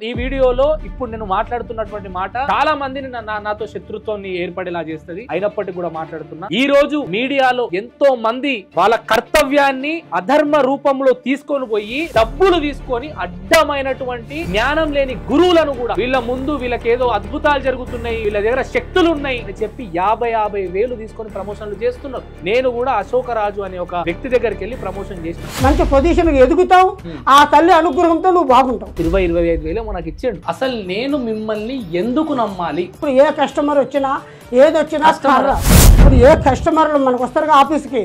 ఈ వీడియోలో ఇప్పుడు నేను మాట్లాడుతున్నటువంటి మాట చాలా మందిని నాతో శత్రుత్వాన్ని ఏర్పడేలా చేస్తుంది. అయినప్పటికీ కూడా మాట్లాడుతున్నా. ఈ రోజు మీడియాలో ఎంతో మంది వాళ్ళ కర్తవ్యాన్ని అధర్మ రూపంలో తీసుకొని పోయి డబ్బులు తీసుకొని అడ్డమైనటువంటి జ్ఞానం లేని గురువులను కూడా వీళ్ళ ముందు వీళ్ళకేదో అద్భుతాలు జరుగుతున్నాయి, వీళ్ళ దగ్గర శక్తులు ఉన్నాయి అని చెప్పి 50 వేలు తీసుకొని ప్రమోషన్లు చేస్తున్నారు. నేను కూడా అశోకరాజు అనే ఒక వ్యక్తి దగ్గరికి వెళ్ళి ప్రమోషన్ చేసిన. మంచి పొజిషన్ ఎదుగుతావు, ఆ తల్లి అనుగ్రహంతో నువ్వు బాగుంటావు. 20-25 వేలు మనకి ఇచ్చాడు. అసలు నేను మిమ్మల్ని ఎందుకు నమ్మాలి? ఇప్పుడు ఏ కస్టమర్ వచ్చినా ఏదొచ్చినా ఇప్పుడు ఏ కస్టమర్లు మనకు వస్తారు ఆఫీస్కి,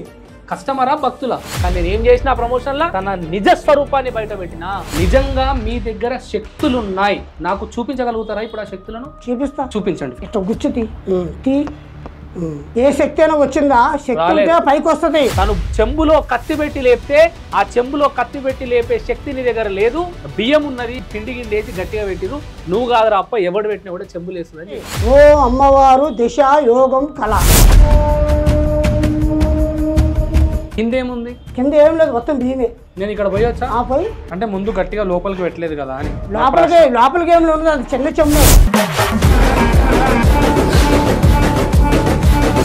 కస్టమరా భక్తులా? కానీ నేను ఏం చేసిన ప్రమోషన్లా తన నిజ స్వరూపాన్ని బయట పెట్టినా. నిజంగా మీ దగ్గర శక్తులు ఉన్నాయి, నాకు చూపించగలుగుతారా? ఇప్పుడు ఆ శక్తులను చూపిస్తా. చూపించండి. ఇట్లా గుచ్చుతి తీ. ఏ శక్తి అయినా వచ్చిందా? శక్తి ఉంటే పైకి వస్తుంది. తను చెంబులో కత్తి పెట్టి లేపితే ఆ చెంబులో కత్తి పెట్టి లేపే శక్తి నీ దగ్గర లేదు. బియ్యం ఉన్నది, పిండి గిండి వేసి గట్టిగా పెట్టిరు. నువ్వు కాదురా అప్ప, ఎవడు పెట్టినా కూడా చెంబులు వేస్తుందని. ఓ అమ్మవారు దిశ యోగం కళ. కిందేముంది? కింద ఏం లేదు, మొత్తం బియ్యమే. నేను ఇక్కడ పోయొచ్చా? పోయి అంటే ముందు గట్టిగా లోపలికి పెట్టలేదు కదా అని. లోపలికి ఏం లేదు, అది చిన్న చెమ్ము.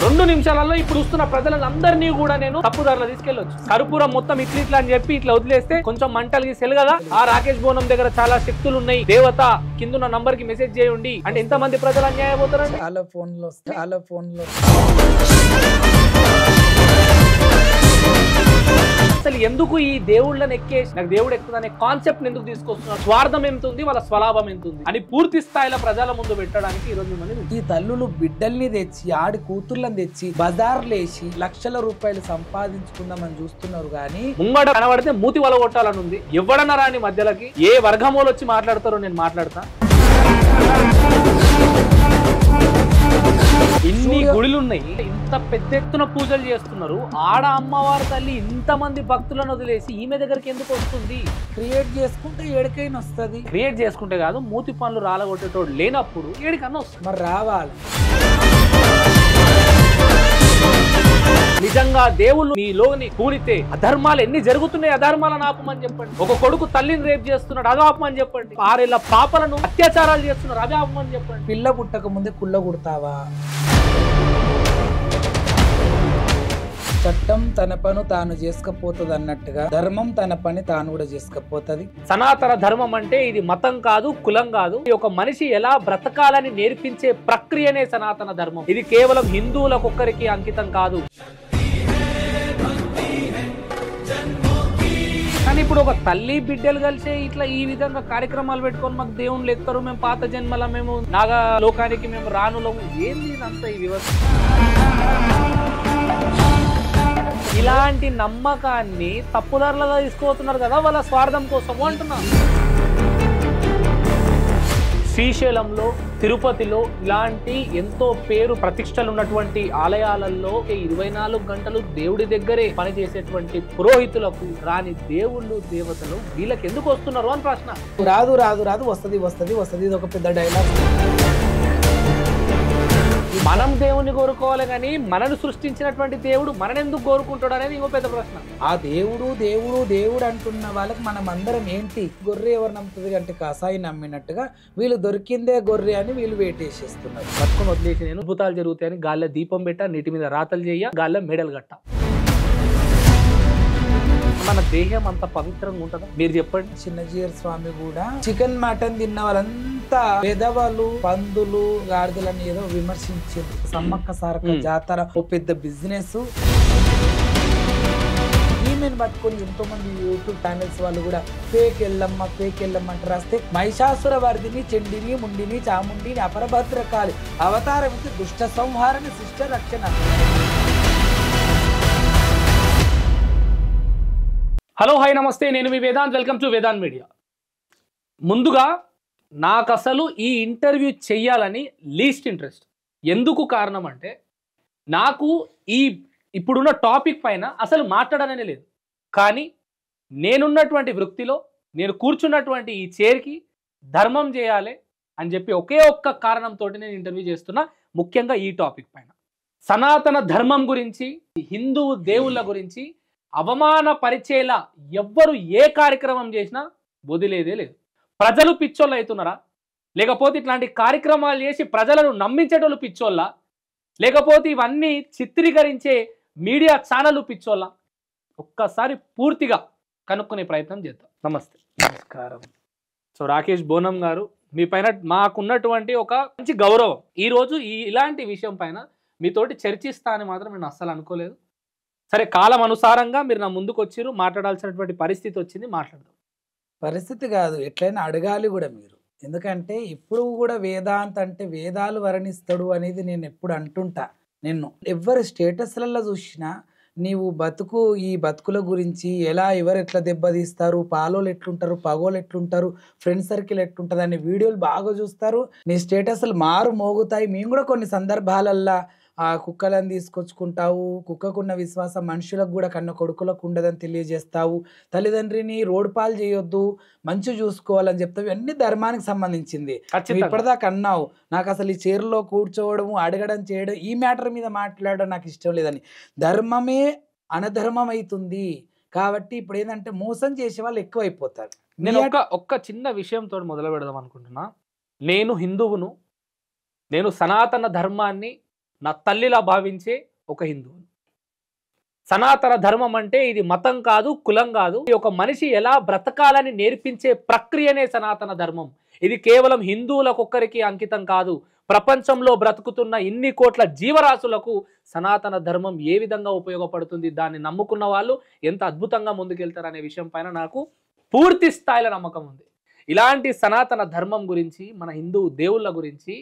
2 నిమిషాలలో ఇప్పుడు వస్తున్న ప్రజలందరినీ కూడా నేను తప్పుదారులో తీసుకెళ్ళొచ్చు. కర్పూరం మొత్తం ఇట్లా అని చెప్పి ఇట్లా వదిలేస్తే కొంచెం మంటలకి సెల్ కదా. ఆ రాకేష్ బోనం దగ్గర చాలా శక్తులు ఉన్నాయి, దేవత కింద నంబర్ కి మెసేజ్ చేయండి అంటే ఎంతమంది ప్రజలు అన్యాయం అవుతారండి. చాలా ఫోన్లు అసలు ఎందుకు ఈ దేవుళ్ళని ఎక్కేసి నాకు దేవుడు ఎక్కుతుందనే కాన్సెప్ట్ ఎందుకు తీసుకొస్తున్నారు? స్వార్థం ఎంత ఉంది, వాళ్ళ స్వలాభం ఎంత ఉంది అని పూర్తి స్థాయిలో ప్రజల ముందు పెట్టడానికి ఈ రోజు మనం ఈ తల్లులు బిడ్డల్ని తెచ్చి ఆడి కూతుర్లను తెచ్చి బజార్లేసి లక్షల రూపాయలు సంపాదించుకుందామని చూస్తున్నారు. కానీ ముంగడ కనబడితే మూతి వల కొట్టాలని ఉంది. ఎవడన్నా రాని మధ్యలోకి ఏ వర్గమూలు వచ్చి మాట్లాడతారో నేను మాట్లాడతా. ఇన్ని గుడులు ఉన్నాయి, ఇంత పెద్ద ఎత్తున పూజలు చేస్తున్నారు. ఆడ అమ్మవారి తల్లి ఇంతమంది భక్తులను వదిలేసి ఈమె దగ్గరికి ఎందుకు వస్తుంది? క్రియేట్ చేసుకుంటే ఏడికైనా వస్తుంది. క్రియేట్ చేసుకుంటే కాదు, మూతి పనులు రాలగొట్టేటోడు లేనప్పుడు ఏడికన్నా వస్తుంది. మరి రావాలి. నిజంగా దేవుళ్ళు మీలోని కూలితే అధర్మాలు ఎన్ని జరుగుతున్నాయి, అధర్మాలను ఆపమని చెప్పండి. ఒక కొడుకు తల్లిని రేపు చేస్తున్నాడు, అది ఆపమని చెప్పండి. 6 పాపలను అత్యాచారాలు చేస్తున్నారు, అది ఆపమని చెప్పండి. పిల్ల పుట్టక ముందే కుళ్ళ కుడతావా? చట్టం తన పను తాను చేసుకపోతుంది అన్నట్టుగా ధర్మం తన పని తాను కూడా చేసుకపోతుంది. సనాతన ధర్మం అంటే ఇది మతం కాదు, కులం కాదు. ఒక మనిషి ఎలా బ్రతకాలని నేర్పించే ప్రక్రియనే సనాతన ధర్మం. ఇది కేవలం హిందువులకొక్కరికి అంకితం కాదు. కానీ ఇప్పుడు ఒక తల్లి బిడ్డలు కలిసి ఇట్లా ఈ విధంగా కార్యక్రమాలు పెట్టుకొని మాకు దేవుళ్ళు ఎత్తారు, మేము పాత జన్మల మేము నాగా లోకానికి మేము రానులము, ఏంది అంత ఈ వ్యవస్థ? ఇలాంటి నమ్మకాన్ని తప్పుదారులుగా తీసుకుపోతున్నారు కదా వాళ్ళ స్వార్థం కోసము అంటున్నా. శ్రీశైలంలో, తిరుపతిలో ఇలాంటి ఎంతో పేరు ప్రతిష్టలు ఉన్నటువంటి ఆలయాలలో 24 గంటలు దేవుడి దగ్గరే పనిచేసేటువంటి పురోహితులకు రాని దేవుళ్ళు దేవతలు వీళ్ళకి ఎందుకు వస్తున్నారు అని ప్రశ్న. రాదు రాదు రాదు, వస్తుంది వస్తుంది వస్తుంది, ఇది ఒక పెద్ద డైలాగ్. మనం దేవుణ్ణి కోరుకోవాలి కానీ మనను సృష్టించినటువంటి దేవుడు మనని ఎందుకు కోరుకుంటాడు అనేది ఇంకో పెద్ద ప్రశ్న. ఆ దేవుడు దేవుడు దేవుడు అంటున్న వాళ్ళకి మనం అందరం ఏంటి? గొర్రె ఎవరు నమ్ముతుంది అంటే కాసాయి నమ్మినట్టుగా వీళ్ళు దొరికిందే గొర్రె అని వీళ్ళు వేటేసేస్తున్నారు. పట్టుకొని వదిలేసి నేను అద్భుతాలు జరుగుతాయని గాల్లో దీపం పెట్ట, నీటి మీద రాతలు చేయ, గాల్లో మెడలు గట్ట. మన దేహం అంత పవిత్రంగా ఉంటుందా? మీరు చెప్పండి. చిన్నజీయర్ స్వామి కూడా చికెన్ మటన్ తిన్న వాళ్ళంతా పెదవాళ్ళు పందులు గాడిదలని ఏదో విమర్శించారు. సమ్మక్క సారక్క జాతర ఓ పెద్ద బిజినెస్. ఈమెను పట్టుకొని ఎంతో మంది యూట్యూబ్ ఛానల్స్ వాళ్ళు కూడా ఫేక్ ఎల్లమ్మ అంటే రాస్తే మహిషాసుర వర్ధిని చెండిని ముండిని చాముండిని అపరభద్రకాళి అవతారం ఇది దుష్ట సంహారణ శిష్ట రక్షణ. హలో, హాయ్, నమస్తే. నేను మీ Vedant. Welcome to Vedant media. ముందుగా నాకు అసలు ఈ ఇంటర్వ్యూ చెయ్యాలని లీస్ట్ ఇంట్రెస్ట్. ఎందుకు కారణం అంటే నాకు ఇప్పుడున్న టాపిక్ పైన అసలు మాట్లాడనే లేదు. కానీ నేనున్నటువంటి వృత్తిలో నేను కూర్చున్నటువంటి ఈ చైర్కి ధర్మం చేయాలి అని చెప్పి ఒకే ఒక్క కారణంతో నేను ఇంటర్వ్యూ చేస్తున్నా. ముఖ్యంగా ఈ టాపిక్ పైన సనాతన ధర్మం గురించి, హిందూ దేవుళ్ళ గురించి అవమానపరిచేలా ఎవ్వరు ఏ కార్యక్రమం చేసినా వదిలేదే లేదు. ప్రజలు పిచ్చోళ్ళు అవుతున్నారా, లేకపోతే ఇట్లాంటి కార్యక్రమాలు చేసి ప్రజలను నమ్మించేటోళ్ళు పిచ్చోళ్ళ, లేకపోతే ఇవన్నీ చిత్రీకరించే మీడియా ఛానళ్ళు పిచ్చోళ్ళ? ఒక్కసారి పూర్తిగా కనుక్కునే ప్రయత్నం చేద్దాం. నమస్తే. నమస్కారం. సో రాకేష్ బోనం గారు, మీ పైన మాకున్నటువంటి ఒక మంచి గౌరవం, ఈరోజు ఇలాంటి విషయం పైన మీతోటి చర్చిస్తా అని మాత్రం నేను అస్సలు అనుకోలేదు. సరే, కాలం అనుసారంగా మీరు నా ముందుకు వచ్చారు, మాట్లాడాల్సినటువంటి పరిస్థితి వచ్చింది, మాట్లాడదాం. పరిస్థితి కాదు, ఎట్లయినా అడగాలి కూడా మీరు. ఎందుకంటే ఇప్పుడు కూడా వేదాంత అంటే వేదాలు వర్ణిస్తాడు అనేది నేను ఎప్పుడు అంటుంటా. నిన్ను ఎవరి స్టేటస్లలో చూసినా నీవు ఈ బతుకుల గురించి ఎవరు ఎట్లా దెబ్బతీస్తారు, పాలోళ్ళు ఎట్లుంటారు, పగోళ్ళు ఎట్లుంటారు, ఫ్రెండ్ సర్కిల్ ఎట్లుంటుంది అనే వీడియోలు బాగా చూస్తారు. నీ స్టేటస్లు మారు మోగుతాయి. మేము కూడా కొన్ని సందర్భాలల్లో ఆ కుక్కలను తీసుకొచ్చుకుంటావు, కుక్కకున్న విశ్వాసం మనుషులకు కూడా కన్న కొడుకులకు ఉండదని తెలియజేస్తావు, తల్లిదండ్రిని రోడ్డు పాలు చేయొద్దు, మంచి చూసుకోవాలని చెప్తావు. ఇవన్నీ ధర్మానికి సంబంధించింది. ఇప్పటిదాకా అన్నావు నాకు అసలు ఈ చైర్లో కూర్చోవడము, అడగడం, చేయడం, ఈ మ్యాటర్ మీద మాట్లాడడం నాకు ఇష్టం లేదని. ధర్మమే అనధర్మం అవుతుంది కాబట్టి ఇప్పుడు ఏంటంటే మోసం చేసే వాళ్ళు ఎక్కువైపోతారు. నేను ఒక్క చిన్న విషయంతో మొదలు పెడదాం అనుకుంటున్నా. నేను హిందువును, నేను సనాతన ధర్మాన్ని నా తల్లిలా భావించే ఒక హిందువును. సనాతన ధర్మం అంటే ఇది మతం కాదు, కులం కాదు, ఇది ఒక మనిషి ఎలా బ్రతకాలని నేర్పించే ప్రక్రియనే సనాతన ధర్మం. ఇది కేవలం హిందువులకొక్కరికి అంకితం కాదు. ప్రపంచంలో బ్రతుకుతున్న ఇన్ని కోట్ల జీవరాశులకు సనాతన ధర్మం ఏ విధంగా ఉపయోగపడుతుంది, దాన్ని నమ్ముకున్న వాళ్ళు ఎంత అద్భుతంగా ముందుకెళ్తారు అనే విషయం పైన నాకు పూర్తి స్థాయిలో నమ్మకం ఉంది. ఇలాంటి సనాతన ధర్మం గురించి, మన హిందూ దేవుళ్ళ గురించి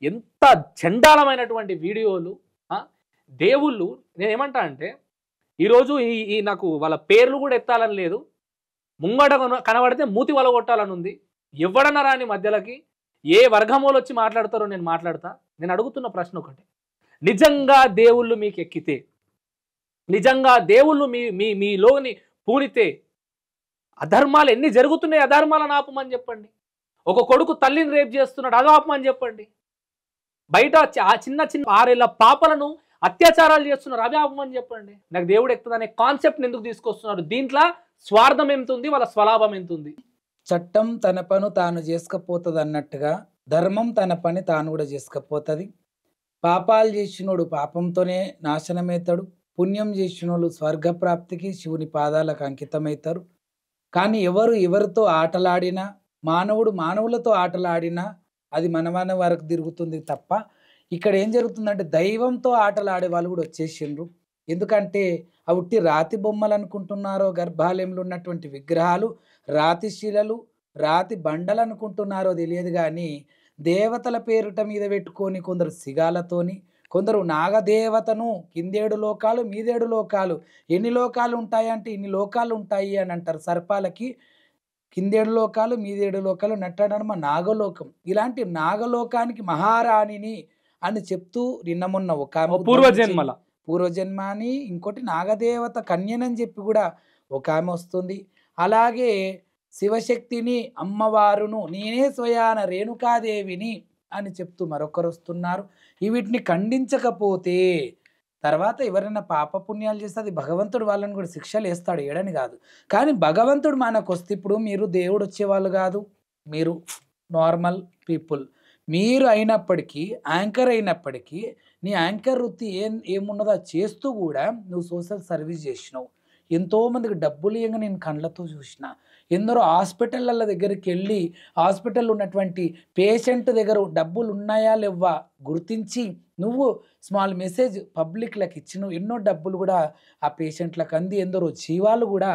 ఎంత చండాలమైనటువంటి వీడియోలు, దేవుళ్ళు, నేనేమంటా అంటే ఈరోజు ఈ నాకు వాళ్ళ పేర్లు కూడా ఎత్తాలని లేదు, ముంగట కనబడితే మూతి వలగొట్టాలని ఉంది. ఎవడన్నా రాని మధ్యలోకి ఏ వర్గమూలు వచ్చి మాట్లాడతారో నేను మాట్లాడతా. నేను అడుగుతున్న ప్రశ్న ఒకటి, నిజంగా దేవుళ్ళు మీకు ఎక్కితే, నిజంగా దేవుళ్ళు మీలోని పూనితే అధర్మాలు ఎన్ని జరుగుతున్నాయి, అధర్మాలను ఆపమని చెప్పండి. ఒక కొడుకు తల్లిని రేప్ చేస్తున్నాడు, అది ఆపమని చెప్పండి. బయట చిన్న 6 ఏళ్ల పాపలను అత్యాచారాలు చేస్తున్నారు, అవి ఆపమని చెప్పండి. నాకు దేవుడు ఎక్కుతుందనే కాన్సెప్ట్ ఎందుకు తీసుకొస్తున్నారు? దీంట్లో స్వార్థం ఎంత ఉంది, వాళ్ళ స్వలాభం ఎంత ఉంది? చట్టం తన పను తాను చేసుకపోతుంది అన్నట్టుగా ధర్మం తన పని తాను కూడా చేసుకపోతుంది. పాపాలు చేసినోడు పాపంతోనే నాశనమవుతాడు, పుణ్యం చేసినోళ్ళు స్వర్గప్రాప్తికి శివుని పాదాలకు అంకితమవుతారు. కానీ ఎవరితో ఆటలాడినా, మానవులతో ఆటలాడినా అది మన వరకు తిరుగుతుంది తప్ప ఇక్కడ ఏం జరుగుతుందంటే దైవంతో ఆటలాడే వాళ్ళు కూడా వచ్చేసిండ్రు. ఎందుకంటే అవి ఉట్టి రాతి బొమ్మలు అనుకుంటున్నారో, గర్భాలయంలో ఉన్నటువంటి విగ్రహాలు రాతి శిలలు, రాతి బండలు అనుకుంటున్నారో తెలియదు. కానీ దేవతల పేరుట మీద పెట్టుకొని కొందరు సిగాలతోని, కొందరు నాగదేవతను కిందేడు లోకాలు మీదేడు లోకాలు, ఎన్ని లోకాలు ఉంటాయంటే ఇన్ని లోకాలు ఉంటాయి అని అంటారు. సర్పాలకి కిందేడు లోకాలు మీదేడు లోకాలు నట్టనడమ నాగలోకం. ఇలాంటి నాగలోకానికి మహారాణిని అని చెప్తూ నిన్న మొన్న ఒక పూర్వజన్మ అని, ఇంకోటి నాగదేవత కన్యనని చెప్పి కూడా ఒక ఆమె వస్తుంది. అలాగే శివశక్తిని అమ్మవారును నేనే స్వయాన రేణుకాదేవిని అని చెప్తూ మరొకరు వస్తున్నారు. వీటిని ఖండించకపోతే తర్వాత ఎవరైనా పాపపుణ్యాలు చేస్తే అది భగవంతుడు వాళ్ళని కూడా శిక్షలు వేస్తాడు, ఏడని కాదు. కానీ భగవంతుడు మనకు వస్తే, ఇప్పుడు మీరు దేవుడు వచ్చేవాళ్ళు కాదు, మీరు నార్మల్ పీపుల్. మీరు అయినప్పటికీ, యాంకర్ అయినప్పటికీ, నీ యాంకర్ వృత్తి ఏమున్నదో చేస్తూ కూడా నువ్వు సోషల్ సర్వీస్ చేసినావు. ఎంతోమందికి డబ్బులు ఇవ్వగా నేను కళ్ళతో చూసిన. ఎందరో హాస్పిటళ్ళ దగ్గరికి వెళ్ళి హాస్పిటల్ ఉన్నటువంటి పేషెంట్ దగ్గర డబ్బులు ఉన్నాయా లేవా గుర్తించి నువ్వు స్మాల్ మెసేజ్ పబ్లిక్లకు ఇచ్చి నువ్వు ఎన్నో డబ్బులు కూడా ఆ పేషెంట్లకు అంది ఎందరో జీవాలు కూడా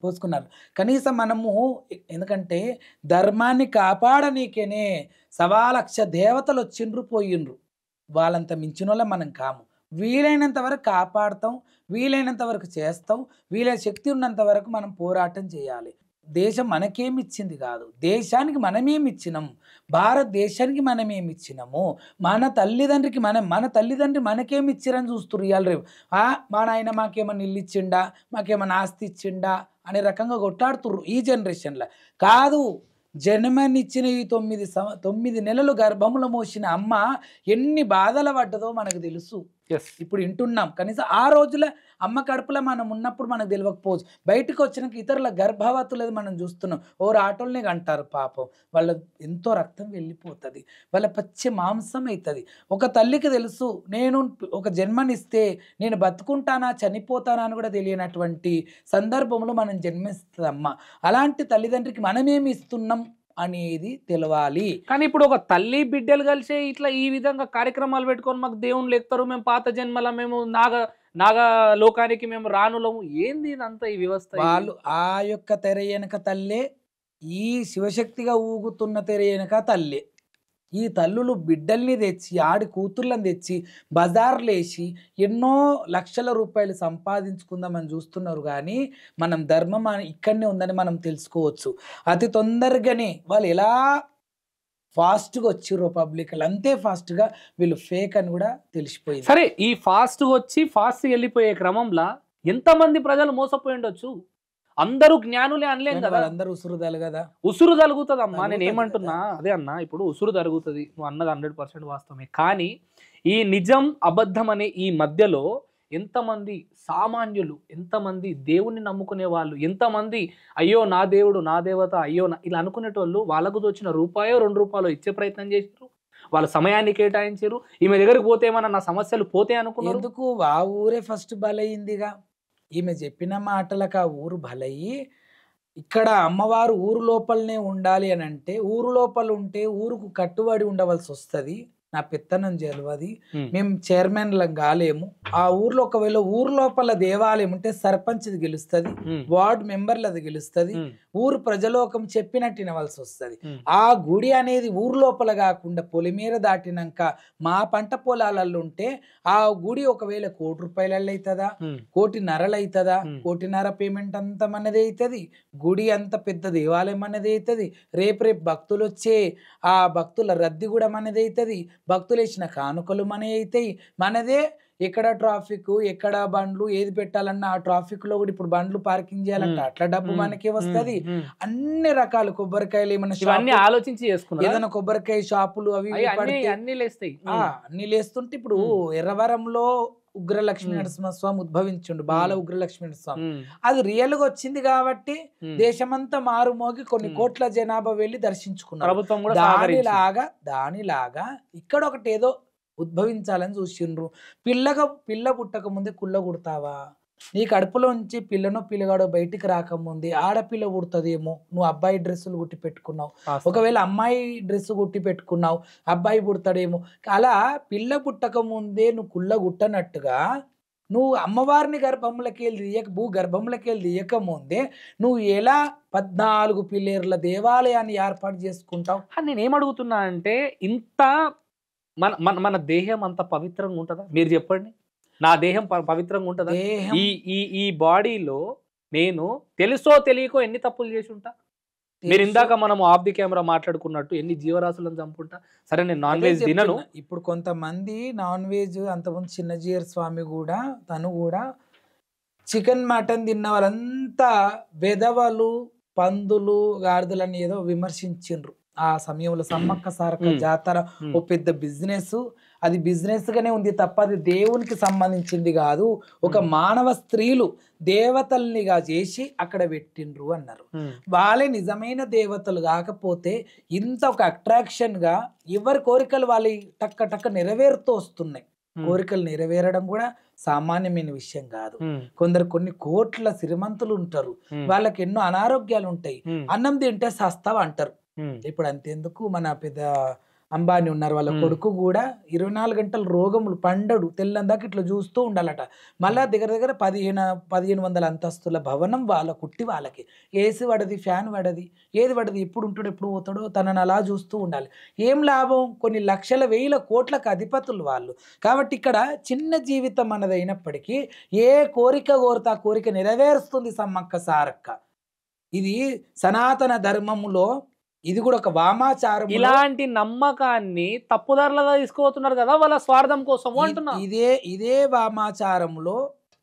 పోసుకున్నారు. కనీసం మనము ఎందుకంటే ధర్మాన్ని కాపాడనీకేనే 1,00,000 దేవతలు వచ్చిండ్రు పోయిండ్రు. వాళ్ళంత మించిన వాళ్ళ మనం కాము. వీలైనంత వరకు కాపాడుతాం, వీలైనంత వరకు చేస్తాం, వీలైన శక్తి ఉన్నంత వరకు మనం పోరాటం చేయాలి. దేశం మనకేమిచ్చింది కాదు, దేశానికి మనమేమిచ్చినాం, భారతదేశానికి మనమేమిచ్చినాము, మన తల్లిదండ్రికి మన తల్లిదండ్రి మనకేమిచ్చిరని చూస్తున్నారు. ఇవాళ రేపు మా నాయన మాకేమన్నా ఇల్లు ఇచ్చిండా, మాకేమన్నా ఆస్తి ఇచ్చిండా అనే రకంగా కొట్టాడుతుర్రు ఈ జనరేషన్లో. కాదు, జన్మనిచ్చిన ఈ 9 నెలలు గర్భములో మోసిన అమ్మ ఎన్ని బాధలు పడ్డదో మనకు తెలుసు. ఇప్పుడు వింటున్నాం. కనీసం ఆ రోజుల అమ్మ కడుపులో మనం ఉన్నప్పుడు మనకు తెలియకపోవచ్చు. బయటకు వచ్చినాక ఇతరుల గర్భవతులది మనం చూస్తున్నాం. ఓరు ఆటోలనే అంటారు పాపం. వాళ్ళ ఎంతో రక్తం వెళ్ళిపోతుంది, వాళ్ళ పచ్చి మాంసం అవుతుంది. ఒక తల్లికి తెలుసు నేను ఒక జన్మనిస్తే నేను బతుకుంటానా చనిపోతానా అని కూడా తెలియనటువంటి సందర్భంలో మనం జన్మిస్తుందమ్మ. అలాంటి తల్లిదండ్రికి మనమేమి ఇస్తున్నాం అనేది తెలవాలి. కానీ ఇప్పుడు ఒక తల్లి బిడ్డలు కలిసి ఇట్లా ఈ విధంగా కార్యక్రమాలు పెట్టుకొని మాకు దేవుళ్ళు ఎక్కుతారు, మేము పాత జన్మల మేము నాగ లోకానికి మేము రానులము, ఏంది ఇదంతా ఈ వ్యవస్థ? వాళ్ళు ఆ యొక్క తెర వెనక తల్లే, ఈ శివశక్తిగా ఊగుతున్న తెర వెనక తల్లే. ఈ తల్లులు బిడ్డల్ని తెచ్చి ఆడి కూతుర్లను తెచ్చి బజార్లేసి ఎన్నో లక్షల రూపాయలు సంపాదించుకుందామని చూస్తున్నారు. కానీ మనం ధర్మం ఇక్కడనే ఉందని మనం తెలుసుకోవచ్చు. అతి తొందరగానే వాళ్ళు ఎలా ఫాస్ట్గా వచ్చిర్రో పబ్లిక్లు అంతే ఫాస్ట్గా వీళ్ళు ఫేక్ అని కూడా తెలిసిపోయింది. సరే, ఈ ఫాస్ట్గా వచ్చి ఫాస్ట్గా వెళ్ళిపోయే క్రమంలో ఎంతమంది ప్రజలు మోసపోయి ఉండొచ్చు? అందరూ జ్ఞానులే అనలేం కదా, అందరూ ఉసురు కదా. ఉసురు తలుగుతుంది అమ్మా. నేను ఏమంటున్నా అదే అన్నా, ఇప్పుడు ఉసురు తరుగుతుంది, నువ్వు అన్నది 100% వాస్తవమే. కానీ ఈ నిజం అబద్ధం అనే ఈ మధ్యలో ఎంతమంది సామాన్యులు, ఎంతమంది దేవుణ్ణి నమ్ముకునే వాళ్ళు, ఎంతమంది అయ్యో నా దేవుడు నా దేవత అయ్యో ఇలా అనుకునేటోళ్ళు వాళ్ళకు వచ్చిన రూపాయో 2 రూపాయలు ఇచ్చే ప్రయత్నం చేశారు, వాళ్ళ సమయాన్ని కేటాయించారు. ఈమె దగ్గరికి పోతే ఏమన్నా నా సమస్యలు పోతే అనుకున్నారు. ఎందుకు ఆ ఊరే ఫస్ట్ బలయిందిగా. ఈమె చెప్పిన మాటలకు ఆ ఊరు బలయ్యి ఇక్కడ అమ్మవారు ఊరు లోపలనే ఉండాలి అని అంటే ఊరు లోపల ఉంటే ఊరుకు కట్టుబడి ఉండవలసి వస్తుంది. నా పెత్తనం తెలియదు, మేము చైర్మన్లం కాలేము. ఆ ఊర్లో ఒకవేళ ఊరు లోపల దేవాలయం ఉంటే సర్పంచ్ది గెలుస్తుంది, వార్డు మెంబర్లది గెలుస్తుంది, ఊరు ప్రజలోకం చెప్పినట్టు వినవలసి వస్తుంది. ఆ గుడి అనేది ఊరు లోపల కాకుండా పొలిమేర దాటినాక మా పంట పొలాలలో ఉంటే ఆ గుడి ఒకవేళ 1 కోటి రూపాయలలో అవుతుందా, 1.5 కోటి అవుతుందా, 1.5 కోటి పేమెంట్ అంత మనది అవుతుంది. గుడి అంత పెద్ద దేవాలయం అనేది అవుతుంది. రేపు భక్తులు వచ్చే ఆ భక్తుల రద్దీ కూడా మనది అవుతుంది. భక్తులు ఇచ్చిన కానుకలు మనవి అవుతాయి. మనదే ఎక్కడ ట్రాఫిక్, ఎక్కడ బండ్లు ఏది పెట్టాలన్నా ఆ ట్రాఫిక్ లో కూడా ఇప్పుడు బండ్లు పార్కింగ్ చేయాలంటే అట్లా డబ్బు మనకే వస్తుంది. అన్ని రకాల కొబ్బరికాయలు ఏమన్నా ఆలోచించి చేసుకున్నారు. ఏదైనా కొబ్బరికాయ షాపులు అవి అన్ని లేస్తాయి. అన్ని లేస్తుంటే ఇప్పుడు ఎర్రవరంలో ఉగ్రలక్ష్మీ నరసింహస్వామి ఉద్భవించుండు, బాల ఉగ్రలక్ష్మీ నరసింహస్వామి. అది రియల్ గా వచ్చింది కాబట్టి దేశమంతా మారుమోగి కొన్ని కోట్ల జనాభా వెళ్ళి దర్శించుకున్నారు. దానిలాగా ఇక్కడ ఒకటి ఏదో ఉద్భవించాలని చూసిండ్రు. పిల్ల పుట్టక ముందే కుళ్ళ కుడతావా? నీ కడుపులోంచి పిల్లనో పిల్లగాడో బయటికి రాకముందే ఆడపిల్ల పుడుతుందేమో, నువ్వు అబ్బాయి డ్రెస్సులు కుట్టి పెట్టుకున్నావు. ఒకవేళ అమ్మాయి డ్రెస్సు కుట్టి పెట్టుకున్నావు, అబ్బాయి పుడతాడేమో. అలా పిల్ల పుట్టక ముందే నువ్వు కుళ్ళ గుట్టనట్టుగా నువ్వు అమ్మవారిని గర్భంలోకి తీయక ముందే నువ్వు ఎలా 14 పిల్లేర్ల దేవాలయాన్ని ఏర్పాటు చేసుకుంటావు? నేనేమడుగుతున్నా అంటే, ఇంత మన దేహం అంత పవిత్రంగా ఉంటుందా? మీరు చెప్పండి. నా దేహం పవిత్రంగా ఉంటుందా? ఈ బాడీలో నేను తెలుసో తెలియకో ఎన్ని తప్పులు చేసి ఉంటా? మీరు ఇందాక మనం ఆఫ్ ది కెమెరా మాట్లాడుకున్నట్టు ఎన్ని జీవరాశులను చంపుంటా. సరే, నేను నాన్ వెజ్ తినను. ఇప్పుడు కొంతమంది నాన్ వెజ్, అంతకుముందు చిన్నజీయర్ స్వామి కూడా తను కూడా చికెన్ మటన్ తిన్న వాళ్ళంతా వెధవలు, పందులు, గాడిదలని ఏదో విమర్శించిండ్రు. ఆ సమయంలో సమ్మక్క సారక్క జాతర ఓ పెద్ద బిజినెస్, అది బిజినెస్ గానే ఉంది తప్ప అది దేవునికి సంబంధించింది కాదు. ఒక మానవ స్త్రీలు దేవతల్నిగా చేసి అక్కడ పెట్టిండ్రు అన్నారు. వాళ్ళే నిజమైన దేవతలు కాకపోతే ఇంత ఒక అట్రాక్షన్ గా ఎవరి కోరికలు వాళ్ళ టక్క నెరవేరుతూ వస్తున్నాయి. కోరికలు నెరవేరడం కూడా సామాన్యమైన విషయం కాదు. కొన్ని కోట్ల శ్రీమంతులు ఉంటారు, వాళ్ళకి ఎన్నో అనారోగ్యాలు ఉంటాయి. అన్నం తింటే సస్తావు అంటారు. ఇప్పుడు అంతెందుకు, మన పెద్ద అంబానీ ఉన్నారు, వాళ్ళ కొడుకు కూడా 24 గంటలు రోగములు పండడు, తెల్లందాక ఇట్లా చూస్తూ ఉండాలట. మళ్ళా దగ్గర 1500 అంతస్తుల భవనం వాళ్ళ కుట్టి, వాళ్ళకి ఏసీ పడది, ఫ్యాన్ పడది, ఏది పడది, ఎప్పుడు ఉంటాడో ఎప్పుడు పోతాడో తనని అలా చూస్తూ ఉండాలి. ఏం లాభం? కొన్ని లక్షల 1000 కోట్లకు అధిపతులు వాళ్ళు. కాబట్టి ఇక్కడ చిన్న జీవితం అన్నది అయినప్పటికీ ఏ కోరిక కోరితే ఆ కోరిక నెరవేరుస్తుంది సమ్మక్క సారక్క. ఇది సనాతన ధర్మములో ఇది కూడా ఒక వామాచారం. ఇలాంటి నమ్మకాన్ని తప్పుదారులుగా తీసుకుపోతున్నారు కదా వాళ్ళ స్వార్థం కోసం అంటున్నా. ఇదే వామాచారంలో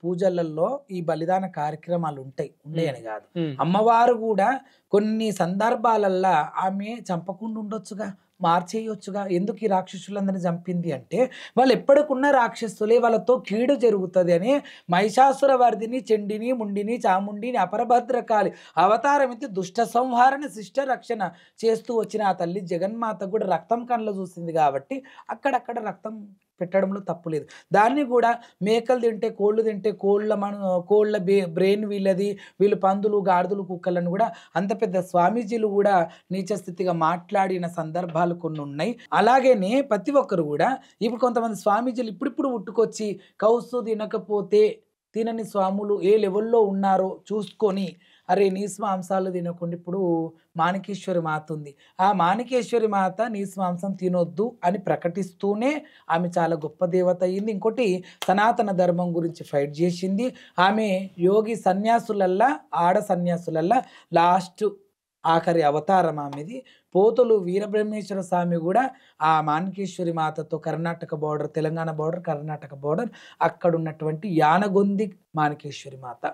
పూజలలో ఈ బలిదాన కార్యక్రమాలు ఉండేయని కాదు. అమ్మవారు కూడా కొన్ని సందర్భాలల్లో ఆమె చంపకుండా ఉండొచ్చుగా, మార్చేయొచ్చుగా. ఎందుకు ఈ రాక్షసులందరినీ చంపింది అంటే వాళ్ళు ఎప్పటికున్న రాక్షసులే, వాళ్ళతో కీడు జరుగుతుంది అని మహిషాసుర వర్ధిని చండిని ముండిని చాముండిని అపరభద్రకాళి అవతారం ఎత్తి దుష్ట సంహారణ శిష్ట రక్షణ చేస్తూ వచ్చిన ఆ తల్లి జగన్మాత కూడా రక్తం కళ్ళ చూసింది కాబట్టి అక్కడక్కడ రక్తం పెట్టడంలో తప్పు లేదు. దాన్ని కూడా మేకలు తింటే కోళ్ళు తింటే కోళ్ళ బ్రెయిన్ వీళ్ళది, వీళ్ళు పందులు గాడిదలు కుక్కలను కూడా అంత పెద్ద స్వామీజీలు కూడా నీచ స్థితిగా మాట్లాడిన సందర్భాలు కొన్ని ఉన్నాయి. అలాగేనే ప్రతి ఒక్కరు కూడా ఇప్పుడు కొంతమంది స్వామీజీలు ఇప్పుడిప్పుడు ఉట్టుకొచ్చి కౌసు తినకపోతే తినని స్వాములు ఏ లెవెల్లో ఉన్నారో చూసుకొని అరే నీసు మాంసాలు తినకుండా ఇప్పుడు మాణికేశ్వరి మాత ఉంది, ఆ మాణికేశ్వరి మాత నీసు మాంసం తినొద్దు అని ప్రకటిస్తూనే ఆమె చాలా గొప్ప దేవత అయ్యింది. ఇంకోటి సనాతన ధర్మం గురించి ఫైట్ చేసింది ఆమె. యోగి సన్యాసులల్లా ఆడ సన్యాసులల్లా లాస్ట్ ఆఖరి అవతారం ఆమెది. పోతులు వీరబ్రహ్మేశ్వర స్వామి కూడా ఆ మాణికేశ్వరి మాతతో Karnataka border, Telangana border, Karnataka border అక్కడ ఉన్నటువంటి యానగొంది మాణికేశ్వరి మాత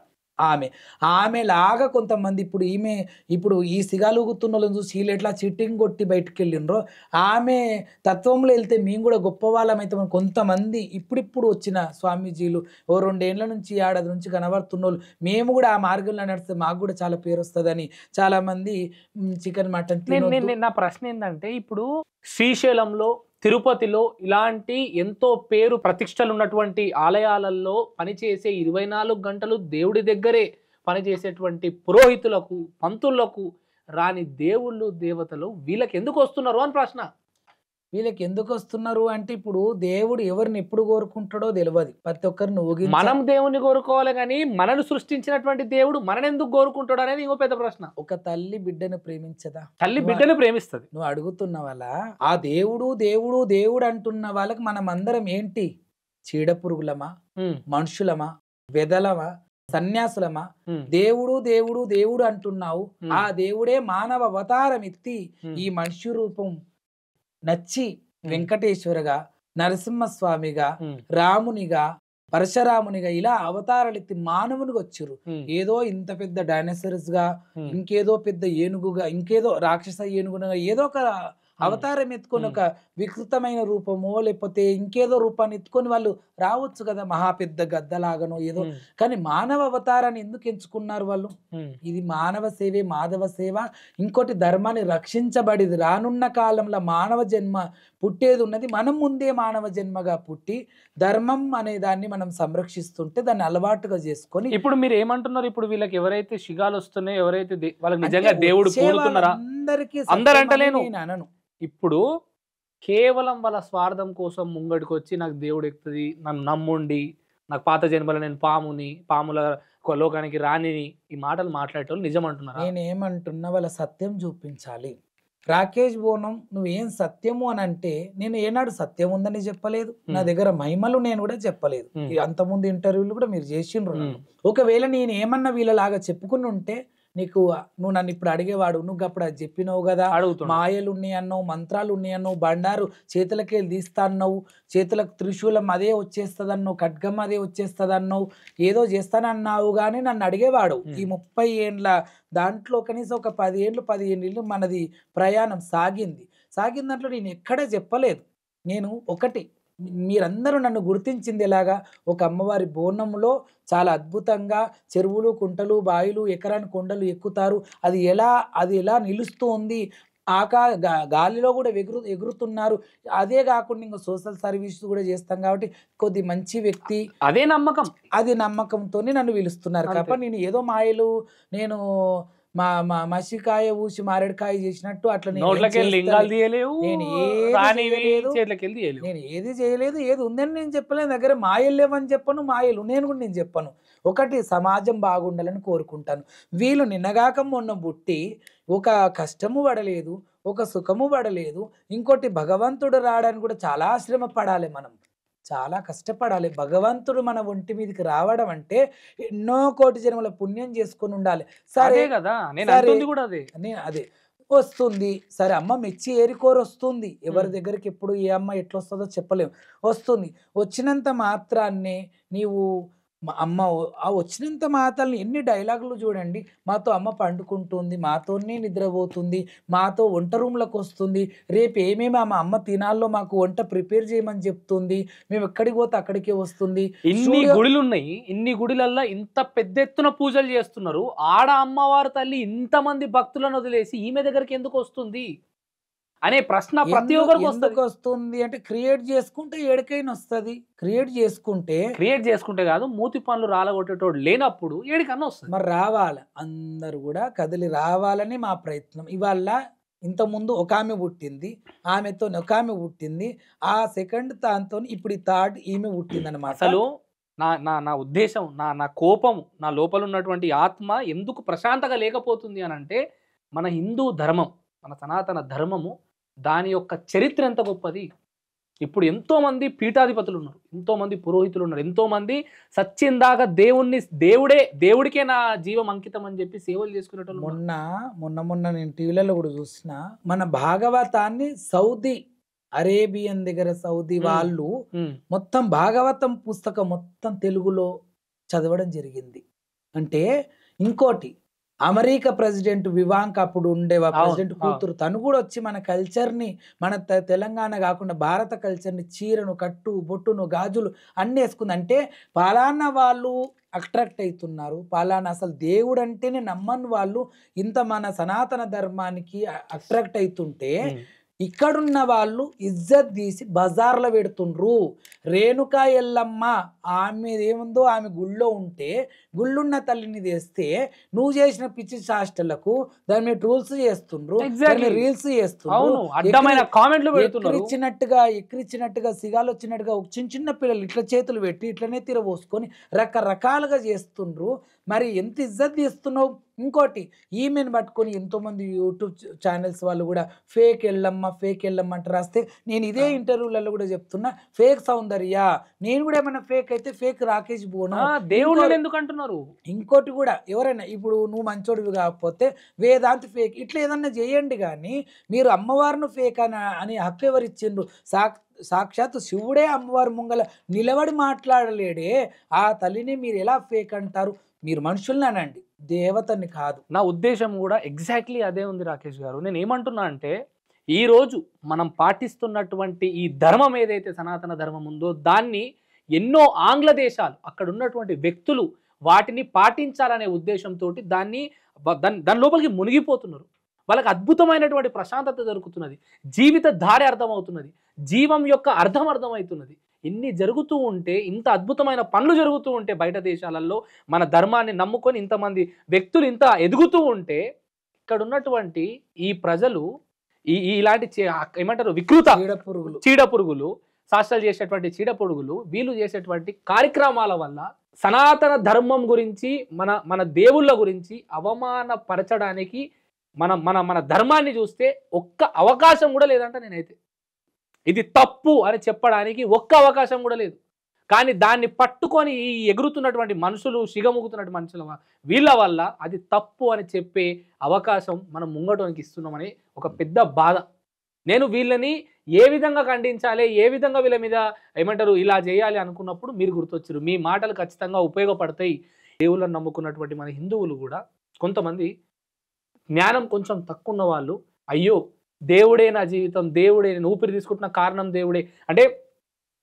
ఆమెలాగా కొంతమంది ఇప్పుడు ఈ సిగాలుగుతున్న వాళ్ళని చూసి వీళ్ళు ఎట్లా చిట్టింగ్ కొట్టి బయటకు వెళ్ళినరో ఆమె తత్వంలో వెళ్తే మేము కూడా గొప్ప వాళ్ళమైతే కొంతమంది ఇప్పుడిప్పుడు వచ్చిన స్వామీజీలు ఓ 2 ఏళ్ల నుంచి ఏడాది నుంచి కనబడుతున్న వాళ్ళు మేము కూడా ఆ మార్గంలో నడిస్తే మాకు కూడా చాలా పేరు వస్తుందని చాలా మంది చికెన్ మటన్. నా ప్రశ్న ఏంటంటే ఇప్పుడు శ్రీశైలంలో, తిరుపతిలో ఇలాంటి ఎంతో పేరు ప్రతిష్టలు ఉన్నటువంటి ఆలయాలలో పనిచేసే 24 గంటలు దేవుడి దగ్గరే పనిచేసేటువంటి పురోహితులకు, పంతులకు రాని దేవుళ్ళు దేవతలు వీళ్ళకి ఎందుకు వస్తున్నారు అని ప్రశ్న. వీళ్ళకి ఎందుకు వస్తున్నారు అంటే ఇప్పుడు దేవుడు ఎవరిని ఎప్పుడు కోరుకుంటాడో తెలియదు. ప్రతి ఒక్కరిని మనం దేవుణ్ణి కోరుకోవాలి కానీ మనను సృష్టించినటువంటి దేవుడు మనని ఎందుకు కోరుకుంటాడు అనేది ఇంకో పెద్ద ప్రశ్న. ఒక తల్లి బిడ్డను ప్రేమించదా? తల్లి బిడ్డను ప్రేమిస్తుంది. నువ్వు అడుగుతున్న వాళ్ళ ఆ దేవుడు దేవుడు దేవుడు అంటున్న వాళ్ళకి మనం అందరం ఏంటి? చీడ పురుగులమా, మనుషులమా, వెదలమా, సన్యాసులమా? దేవుడు దేవుడు దేవుడు అంటున్నావు, ఆ దేవుడే మానవ అవతారం ఎత్తి ఈ మనిషి రూపం నచ్చి వెంకటేశ్వరగా, నరసింహస్వామిగా, రామునిగా, పరశురామునిగా ఇలా అవతారాలు ఎత్తి మానవునిగా వచ్చారు. ఏదో ఇంత పెద్ద డైనోసార్స్ గా, ఇంకేదో పెద్ద ఏనుగుగా, ఇంకేదో రాక్షస ఏనుగుగా ఏదో ఒక అవతారం ఎత్తుకొని ఒక వికృతమైన రూపమో లేకపోతే ఇంకేదో రూపాన్ని ఎత్తుకొని వాళ్ళు రావచ్చు కదా, మహా పెద్ద గద్దలాగనో ఏదో. కానీ మానవ అవతారాన్ని ఎందుకు ఎంచుకున్నారు వాళ్ళు? ఇది మానవ సేవే మాధవ సేవ. ఇంకోటి ధర్మాన్ని రక్షించబడిది. రానున్న కాలంలో మానవ జన్మ పుట్టేది ఉన్నది. మనం ముందే మానవ జన్మగా పుట్టి ధర్మం అనే దాన్ని మనం సంరక్షిస్తుంటే దాన్ని అలవాటుగా చేసుకొని. ఇప్పుడు మీరు ఏమంటున్నారు? ఇప్పుడు వీళ్ళకి ఎవరైతే శిగాలు వస్తున్నాయో, ఎవరైతే వాళ్ళకి నిజంగా దేవుడు కోరుతున్నారా? అందరూ అంటలేను. అనను. ఇప్పుడు కేవలం వాళ్ళ స్వార్థం కోసం ముంగడికి వచ్చి నాకు దేవుడు ఎక్కుతుంది, నన్ను నమ్ముండి, నాకు పాత జన్మలో నేను పాముల లోకానికి రానిని ఈ మాటలు మాట్లాడేటోళ్ళు నిజం అంటున్నారు. నేనేమంటున్నా వాళ్ళ సత్యం చూపించాలి. రాకేష్ బోనం నువ్వేం సత్యము అని అంటే నేను ఏనాడు సత్యం ఉందని చెప్పలేదు. నా దగ్గర మహిమలు నేను కూడా చెప్పలేదు. అంతకుముందు ఇంటర్వ్యూలు కూడా మీరు చేసిండ్రు. ఒకవేళ నేను ఏమన్నా వీళ్ళలాగా చెప్పుకుని ఉంటే నువ్వు నన్ను ఇప్పుడు అడిగేవాడు, నువ్వు అప్పుడు అది చెప్పినావు కదా, మాయలు ఉన్నాయి అన్నావు, మంత్రాలు ఉన్నాయి అన్నావు, బండారు చేతులకి తీస్తా అన్నావు, చేతులకు త్రిశూలం అదే వచ్చేస్తుంది అన్నావు, ఖడ్గం అదే వచ్చేస్తుంది అన్నావు, ఏదో చేస్తానన్నావు. కానీ నన్ను అడిగేవాడు. ఈ 30 ఏండ్ల దాంట్లో కనీసం ఒక 10 ఏళ్ళు 15 ఏళ్ళు మనది ప్రయాణం సాగింది దాంట్లో నేను ఎక్కడా చెప్పలేదు. నేను ఒకటి మీరందరూ నన్ను గుర్తించింది ఎలాగా, ఒక అమ్మవారి బోనంలో చాలా అద్భుతంగా చెరువులు, కుంటలు, బాయిలు, ఎకరాని కొండలు ఎక్కుతారు. అది ఎలా నిలుస్తూ ఉంది, గాలిలో కూడా ఎగురుతున్నారు. అదే కాకుండా ఇంకా సోషల్ సర్వీస్ కూడా చేస్తాం కాబట్టి కొద్ది మంచి వ్యక్తి, అదే నమ్మకంతోనే నన్ను పిలుస్తున్నారు. కాబట్టి నేను ఏదో మాయలు, నేను మసికాయ ఊసి మారేడుకాయ చేసినట్టు అట్లా నేను ఏది చేయలేదు. ఏది ఉందని నేను చెప్పలేదు. దగ్గర మాయలు లేవని చెప్పను, మాయలు నేను కూడా నేను చెప్పను. ఒకటి సమాజం బాగుండాలని కోరుకుంటాను. వీళ్ళు నిన్నగాక మొన్న పుట్టి ఒక కష్టము పడలేదు, ఒక సుఖము పడలేదు. ఇంకోటి భగవంతుడు రావడానికి కూడా చాలా శ్రమ పడాలి, మనం చాలా కష్టపడాలి. భగవంతుడు మన ఒంటి మీదకి రావడం అంటే ఎన్నో కోటి జన్మల పుణ్యం చేసుకొని ఉండాలి. సరే కదా, అదే వస్తుంది. సరే అమ్మ మెచ్చి ఏరికోరు వస్తుంది. ఎవరి దగ్గరికి ఎప్పుడు ఏ అమ్మ ఎట్లా వస్తుందో చెప్పలేము. వస్తుంది. వచ్చినంత మాత్రాన్నే నీవు మా అమ్మ ఆ వచ్చినంత మాటల్ని ఎన్ని డైలాగులు చూడండి. మాతో అమ్మ పండుకుంటుంది, మాతోనే నిద్రపోతుంది, మాతో వంట రూమ్‌లోకి వస్తుంది. రేపు ఏమేమి మా అమ్మ తినాలో మాకు వంట ప్రిపేర్ చేయమని చెప్తుంది. మేము ఎక్కడికి పోతే అక్కడికే వస్తుంది. ఇన్ని స్టూడియో గుడులు ఉన్నాయి, ఇన్ని గుడిలల్లో ఇంత పెద్ద ఎత్తున పూజలు చేస్తున్నారు. ఆడ అమ్మవారి తల్లి ఇంతమంది భక్తులను వదిలేసి ఈమె దగ్గరికి ఎందుకు వస్తుంది అనే ప్రశ్న ప్రతి ఒక్కరికి ఎందుకు వస్తుంది. వస్తుంది అంటే క్రియేట్ చేసుకుంటే ఏడికైనా వస్తుంది. క్రియేట్ చేసుకుంటే కాదు, మూతి పనులు రాలగొట్టేటోడు లేనప్పుడు ఏడికన్నా వస్తుంది. మరి రావాలి, అందరు కూడా కదిలి రావాలని మా ప్రయత్నం. ఇవాళ ఇంతకుముందు ఒక ఆమె పుట్టింది, ఆమెతో ఒక ఆమె పుట్టింది, ఆ సెకండ్ దాంతో ఇప్పుడు ఈ థర్డ్ ఈమె పుట్టింది అనమాట. అసలు నా నా నా ఉద్దేశం, నా నా కోపము, నా లోపల ఉన్నటువంటి ఆత్మ ఎందుకు ప్రశాంతంగా లేకపోతుంది అని అంటే, మన హిందూ ధర్మం, మన సనాతన ధర్మము, దాని యొక్క చరిత్ర ఎంత గొప్పది. ఇప్పుడు ఎంతోమంది పీఠాధిపతులు ఉన్నారు, ఎంతోమంది పురోహితులు ఉన్నారు, ఎంతోమంది సచ్చిందాక దేవుడికే నా జీవం అంకితం అని చెప్పి సేవలు చేసుకునేటోళ్ళు ఉన్నారు. మొన్న నేను టీవీలలో కూడా చూసిన, మన భాగవతాన్ని సౌదీ అరేబియన్ దగ్గర సౌదీ వాళ్ళు మొత్తం భాగవతం పుస్తకం మొత్తం తెలుగులో చదవడం జరిగింది. అంటే ఇంకోటి, అమెరికా ప్రెసిడెంట్ వివాంక్ అప్పుడు ఉండే ప్రెసిడెంట్ కూతురు, తను కూడా వచ్చి మన కల్చర్ని, మన తెలంగాణ కాకుండా భారత కల్చర్ని, చీరను, కట్టు, బొట్టును, గాజులు అన్నీ వేసుకుంది. అంటే పలానా వాళ్ళు అట్రాక్ట్ అవుతున్నారు, పలానా అసలు దేవుడు అంటేనే నమ్మని వాళ్ళు ఇంత మన సనాతన ధర్మానికి అట్రాక్ట్ అవుతుంటే, ఇక్కడున్న వాళ్ళు ఇజ్జత్ తీసి బజార్లో పెడుతుండ్రు. రేణుకా ఎల్లమ్మ ఆమె ఏముందో ఆమె గుళ్ళో ఉంటే, గుళ్ళున్న తల్లిని తెస్తే నువ్వు చేసిన పిచ్చి శాస్త్రాలకు దాని మీద రూల్స్ చేస్తుండ్రు, రీల్స్ చేస్తుండ్రు, ఎక్కిరిచ్చినట్టుగా సిగాలు వచ్చినట్టుగా చిన్న చిన్న పిల్లలు ఇట్లా చేతులు పెట్టి ఇట్లనే తిరబోసుకొని రకరకాలుగా చేస్తుండ్రు. మరి ఎంత ఇజ్జత్ తీస్తున్నావు. ఇంకోటి, ఈమెను పట్టుకొని ఎంతోమంది యూట్యూబ్ ఛానల్స్ వాళ్ళు కూడా ఫేక్ ఎల్లమ్మ అంటే రాస్తే, నేను ఇదే ఇంటర్వ్యూలలో కూడా చెప్తున్నా, ఫేక్ సౌందర్య, నేను కూడా ఏమైనా ఫేక్ అయితే ఫేక్ రాకేష్ బోను దేవుడు ఎందుకు అంటున్నారు. ఇంకోటి కూడా, ఎవరైనా ఇప్పుడు నువ్వు మంచోడివి కాకపోతే వేదాంతి ఫేక్, ఇట్లా ఏదన్నా చేయండి. కానీ మీరు అమ్మవారిని ఫేక్ అని హక్కు ఎవరిచ్చిండ్రు? సాక్షాత్ శివుడే అమ్మవారి ముంగల నిలబడి మాట్లాడలేడే, ఆ తల్లిని మీరు ఎలా ఫేక్ అంటారు? మీరు మనుషుల్ని అనండి, దేవతని కాదు. నా ఉద్దేశం కూడా ఎగ్జాక్ట్లీ అదే ఉంది రాకేష్ గారు. నేను ఏమంటున్నా అంటే, ఈరోజు మనం పాటిస్తున్నటువంటి ఈ ధర్మం ఏదైతే సనాతన ధర్మం ఉందో, దాన్ని ఎన్నో ఆంగ్ల దేశాలు, అక్కడ ఉన్నటువంటి వ్యక్తులు వాటిని పాటించాలనే ఉద్దేశంతో దాని లోపలికి మునిగిపోతున్నారు. వాళ్ళకి అద్భుతమైనటువంటి ప్రశాంతత దొరుకుతున్నది, జీవిత దారి అర్థమవుతున్నది, జీవం యొక్క అర్థమవుతున్నది. ఇన్ని జరుగుతూ ఉంటే, ఇంత అద్భుతమైన పనులు జరుగుతూ ఉంటే బయట దేశాలలో, మన ధర్మాన్ని నమ్ముకొని ఇంతమంది వ్యక్తులు ఇంత ఎదుగుతూ ఉంటే, ఇక్కడ ఉన్నటువంటి ఈ ప్రజలు ఇలాంటి ఏమంటారు వికృత చీడపురుగులు, శాస్త్రాలు చేసేటువంటి చీడపురుగులు, వీళ్ళు చేసేటువంటి కార్యక్రమాల వల్ల సనాతన ధర్మం గురించి, మన దేవుళ్ళ గురించి అవమానపరచడానికి మన ధర్మాన్ని చూస్తే ఒక్క అవకాశం కూడా లేదంట. నేనైతే ఇది తప్పు అని చెప్పడానికి ఒక్క అవకాశం కూడా లేదు. కానీ దాన్ని పట్టుకొని ఎగురుతున్నటువంటి మనుషులు, సిగముగుతున్నటువంటి మనుషుల వీళ్ళ వల్ల అది తప్పు అని చెప్పే అవకాశం మనం ముంగటోనికి ఇస్తున్నామని ఒక పెద్ద బాధ. నేను వీళ్ళని ఏ విధంగా ఖండించాలి, ఏ విధంగా వీళ్ళ మీద ఏమంటారు ఇలా చేయాలి అనుకున్నప్పుడు మీరు గుర్తొచ్చారు. మీ మాటలు ఖచ్చితంగా ఉపయోగపడతాయి. దేవుళ్ళని నమ్ముకున్నటువంటి మన హిందువులు కూడా కొంతమంది జ్ఞానం కొంచెం తక్కువ ఉన్న వాళ్ళు, అయ్యో దేవుడే నా జీవితం, దేవుడే నేను ఊపిరి తీసుకుంటున్న కారణం దేవుడే అంటే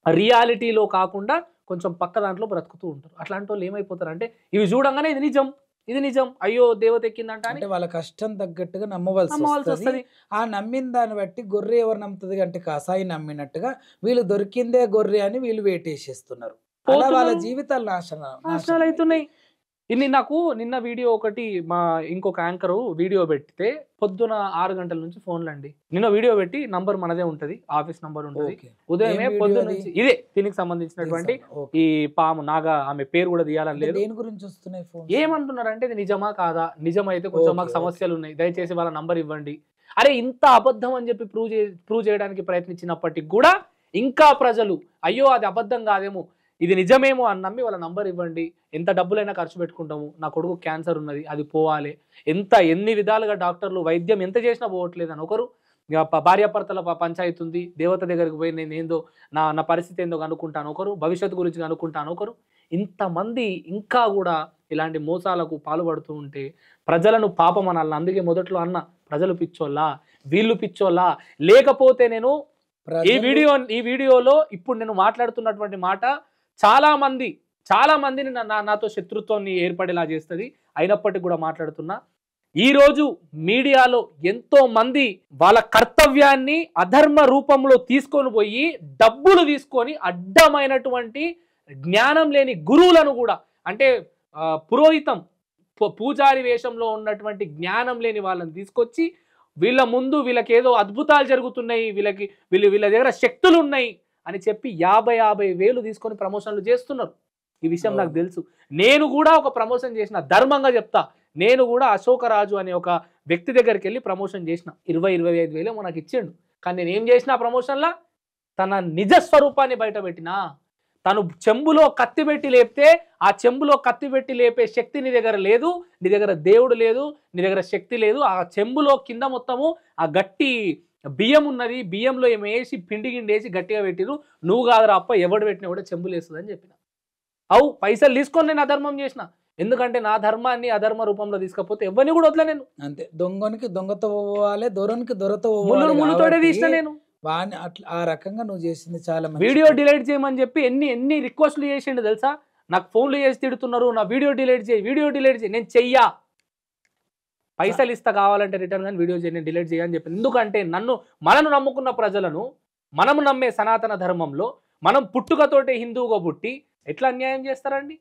రియాలిటీలో కాకుండా కొంచెం పక్క దాంట్లో బ్రతుకుతూ ఉంటారు. అట్లాంటి వాళ్ళు ఏమైపోతారు అంటే, ఇవి చూడంగానే ఇది నిజం, అయ్యో దేవత ఎక్కిందంట అని వాళ్ళ కష్టం తగ్గట్టుగా నమ్మవలసి వస్తుంది. ఆ నమ్మిన దాన్ని బట్టి గొర్రె ఎవరు నమ్ముతుంది అంటే కసాయి నమ్మినట్టుగా వీళ్ళు దొరికిందే గొర్రె అని వీళ్ళు వేటేసేస్తున్నారు. వాళ్ళ జీవితాలు నాశనాలు అవుతున్నాయి. నిన్న వీడియో ఒకటి మా ఇంకొక యాంకరు వీడియో పెడితే, పొద్దున 6 గంటల నుంచి ఫోన్లు అండి. నిన్న వీడియో పెట్టి, నంబర్ మనదే ఉంటది, ఆఫీస్ నంబర్ ఉంటుంది, ఉదయమే పొద్దున నుంచి ఇదే దీనికి సంబంధించినటువంటి ఈ పాము నాగా, ఆమె పేరు కూడా తీయాలని లేదు. దేని గురించి వస్తున్నాయి ఫోన్? ఏమంటున్నారు అంటే, ఇది నిజమా కాదా, నిజమైతే కొంచెం మాకు సమస్యలు ఉన్నాయి, దయచేసి వాళ్ళ నంబర్ ఇవ్వండి. అరే ఇంత అబద్ధం అని చెప్పి ప్రూవ్ చేయడానికి ప్రయత్నించినప్పటికి కూడా ఇంకా ప్రజలు అయ్యో అది అబద్ధం కాదేమో, ఇది నిజమేమో అని నమ్మి వాళ్ళ నంబర్ ఇవ్వండి, ఎంత డబ్బులైనా ఖర్చు పెట్టుకుంటాము, నా కొడుకు క్యాన్సర్ ఉన్నది, అది పోవాలి, ఎన్ని విధాలుగా డాక్టర్లు వైద్యం ఎంత చేసినా పోవట్లేదు అని ఒకరు, భార్యాభర్తల పంచాయతీ ఉంది, దేవత దగ్గరికి పోయి నేను ఏందో నా పరిస్థితి ఏందో కనుక్కుంటాను ఒకరు, భవిష్యత్తు గురించి కనుక్కుంటాను ఒకరు. ఇంతమంది ఇంకా కూడా ఇలాంటి మోసాలకు పాల్పడుతూ ఉంటే ప్రజలను పాపం అనాలి. అందుకే మొదట్లో అన్న, ప్రజలు పిచ్చోళ్ళా, వీళ్ళు పిచ్చోళ్ళా, లేకపోతే నేను ఈ వీడియోలో ఇప్పుడు నేను మాట్లాడుతున్నటువంటి మాట చాలా మందిని నాతో శత్రుత్వాన్ని ఏర్పడేలా చేస్తుంది. అయినప్పటికీ కూడా మాట్లాడుతున్నా. ఈరోజు మీడియాలో ఎంతో మంది వాళ్ళ కర్తవ్యాన్ని అధర్మ రూపంలో తీసుకొని పోయి డబ్బులు తీసుకొని అడ్డమైనటువంటి జ్ఞానం లేని గురువులను కూడా, అంటే పురోహితం పూజారి వేషంలో ఉన్నటువంటి జ్ఞానం లేని వాళ్ళని తీసుకొచ్చి వీళ్ళ ముందు వీళ్ళకి ఏదో అద్భుతాలు జరుగుతున్నాయి, వీళ్ళ దగ్గర శక్తులు ఉన్నాయి అని చెప్పి 50,000 వేలు తీసుకొని ప్రమోషన్లు చేస్తున్నారు. ఈ విషయం నాకు తెలుసు. నేను కూడా ఒక ప్రమోషన్ చేసిన, ధర్మంగా చెప్తా. నేను కూడా అశోకరాజు అనే ఒక వ్యక్తి దగ్గరికి వెళ్ళి ప్రమోషన్ చేసిన. 20-25 వేలు మనకు ఇచ్చిండు. కానీ నేను ఏం చేసిన ఆ ప్రమోషన్లా? తన నిజ స్వరూపాన్ని బయట పెట్టినా. తను చెంబులో కత్తి పెట్టి లేపితే ఆ చెంబులో కత్తి పెట్టి లేపే శక్తి నీ దగ్గర లేదు, నీ దగ్గర దేవుడు లేదు, నీ దగ్గర శక్తి లేదు. ఆ చెంబులో కింద మొత్తము ఆ గట్టి బియ్యం ఉన్నది, బియ్యంలో ఏమో వేసి పిండి గిండి వేసి గట్టిగా పెట్టిరు. నువ్వు కాదురా అప్ప, ఎవడు పెట్టినా కూడా చెంబులు వేస్తుందని చెప్పిన. పైసలు తీసుకొని నేను అధర్మం చేసిన. ఎందుకంటే నా ధర్మాన్ని అధర్మ రూపంలో తీసుకపోతే ఎవరిని కూడా వదల నేను. అంతే, దొంగనికి దొంగతో పోవాలి, దొరనికి దొరతో ముళ్ళుతోడే తీసిన నేను. వాడిని అట్లా ఆ రకంగా నువ్వు చేసింది చాలా వీడియో డిలీట్ చేయమని చెప్పి ఎన్ని రిక్వెస్ట్లు చేసిండు తెలుసా? నాకు ఫోన్లు చేసి తిడుతున్నారు, నా వీడియో డిలీట్ చేయి. నేను చెయ్యా, పైసలు ఇస్తా కావాలంటే రిటర్న్, కానీ వీడియో చేయి, నేను డిలీట్ చేయని చెప్పి. ఎందుకంటే మనను నమ్ముకున్న ప్రజలను, మనము నమ్మే సనాతన ధర్మంలో మనం పుట్టుకతోటే హిందువుగా పుట్టి ఎట్లా అన్యాయం చేస్తారండి?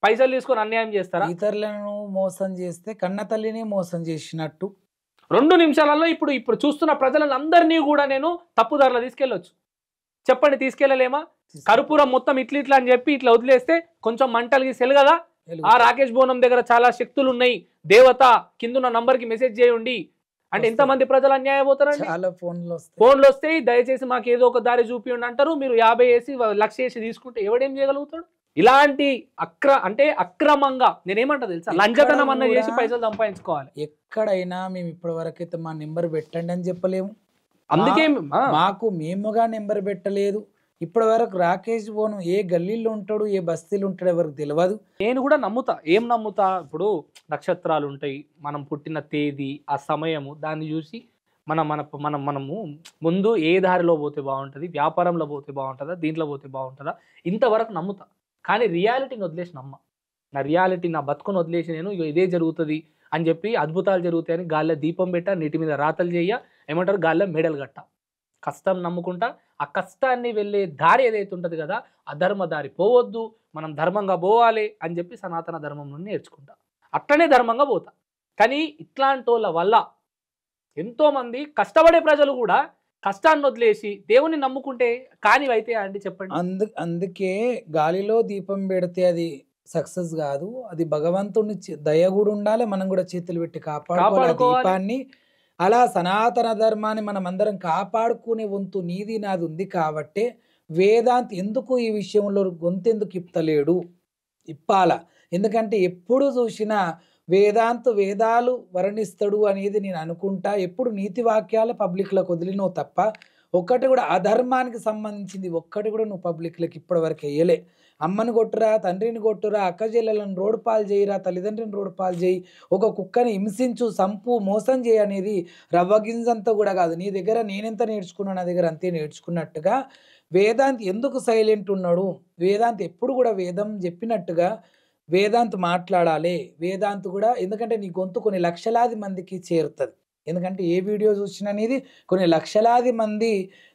పైసలు తీసుకొని అన్యాయం చేస్తారా? ఇతరులను మోసం చేస్తే కన్న తల్లిని మోసం చేసినట్టు 2 నిమిషాలలో ఇప్పుడు చూస్తున్న ప్రజలందరినీ కూడా నేను తప్పుదారులో తీసుకెళ్ళొచ్చు. చెప్పండి, తీసుకెళ్ళలేమా? కర్పూరం మొత్తం ఇట్లా అని చెప్పి ఇట్లా వదిలేస్తే కొంచెం మంటలు గీసెలు కదా. ఆ రాకేష్ బోనం దగ్గర చాలా శక్తులు ఉన్నాయి, దేవత కిందున్న నంబర్ కి మెసేజ్ చేయండి అంటే ఎంతమంది ప్రజలు అన్యాయం పోతారండి? చాలా ఫోన్లు వస్తాయి, దయచేసి మాకు ఏదో ఒక దారి చూపియండి అంటారు. మీరు 50 వేసి 1,00,000 వేసి తీసుకుంటే ఎవడేం చేయగలుగుతాడు? ఇలాంటి అక్రమంగా నేనేమంటా తెలుసా, లంచతనం అన్న చేసి పైసలు సంపాదించుకోవాలి. ఎక్కడైనా మేము ఇప్పటి వరకైతే మా నెంబర్ పెట్టండి అని చెప్పలేము. అందుకే మేముగా నెంబర్ పెట్టలేదు ఇప్పటి వరకు. రాకేష్ బోనం ఏ గల్లీలో ఉంటాడు, ఏ బస్తీలో ఉంటాడు ఎవరికి తెలియదు. నేను కూడా నమ్ముతా. ఏం నమ్ముతా? ఇప్పుడు నక్షత్రాలు ఉంటాయి, మనం పుట్టిన తేదీ, ఆ సమయము, దాన్ని చూసి మనము ముందు ఏ దారిలో పోతే బాగుంటుంది, వ్యాపారంలో పోతే బాగుంటుందా, దీంట్లో పోతే బాగుంటుందా, ఇంతవరకు నమ్ముతా. కానీ రియాలిటీని వదిలేసి నా రియాలిటీ, నా బతుకుని వదిలేసి నేను ఇదే జరుగుతుంది అని చెప్పి, అద్భుతాలు జరుగుతాయని గాల్లో దీపం పెట్ట, నీటి మీద రాతలు చేయ, ఏమంటారు గాల్లో మెడలు గట్ట. కష్టం నమ్ముకుంటా. ఆ కష్టాన్ని వెళ్ళే దారి ఏదైతే ఉంటుంది కదా, అధర్మ దారి పోవద్దు, మనం ధర్మంగా పోవాలి అని చెప్పి సనాతన ధర్మం నుండి నేర్చుకుంటా. అట్లనే ధర్మంగా పోతా. కానీ ఇట్లాంటి వాళ్ళ వల్ల ఎంతోమంది కష్టపడే ప్రజలు కూడా కష్టాన్ని వదిలేసి దేవుని నమ్ముకుంటే కానివైతే అండి చెప్పండి. అందుకే గాలిలో దీపం పెడితే అది సక్సెస్ కాదు, అది భగవంతుని దయ కూడా ఉండాలి, మనం కూడా చేతులు పెట్టి కాపాడుకోవాలి దీపాన్ని. అలా సనాతన ధర్మాన్ని మనం అందరం కాపాడుకునే వంతు నీది నాది ఉంది కాబట్టి వేదాంత్ ఎందుకు ఈ విషయంలో గొంతెందుకు ఇప్పలేడు? ఇప్పాల. ఎందుకంటే ఎప్పుడు చూసినా వేదాలు వర్ణిస్తాడు అనేది నేను అనుకుంటా. ఎప్పుడు నీతి వాక్యాలు పబ్లిక్లకు వదిలినో తప్ప ఒక్కటి కూడా అధర్మానికి సంబంధించింది ఒక్కటి కూడా నువ్వు పబ్లిక్లకు ఇప్పటి వరకు వేయలే. అమ్మని కొట్టురా, తండ్రిని కొట్టురా, అక్క చెల్లెలను రోడ్డు పాలు చేయరా, తల్లిదండ్రిని రోడ్డు పాలు చేయి, ఒక కుక్కని హింసించు, సంపు, మోసం చేయి అనేది రవ్వగింజంతా కూడా కాదు. నీ దగ్గర నేనెంత నేర్చుకున్నా, నా దగ్గర అంతే నేర్చుకున్నట్టుగా వేదాంత్ ఎందుకు సైలెంట్ ఉన్నాడు? వేదాంత్ ఎప్పుడు కూడా వేదం చెప్పినట్టుగా వేదాంత్ మాట్లాడాలి. వేదాంత్ కూడా, ఎందుకంటే నీ గొంతు కొన్ని లక్షలాది మందికి చేరుతుంది. ఎందుకంటే ఏ వీడియో చూసినా అనేది కొన్ని లక్షలాది మంది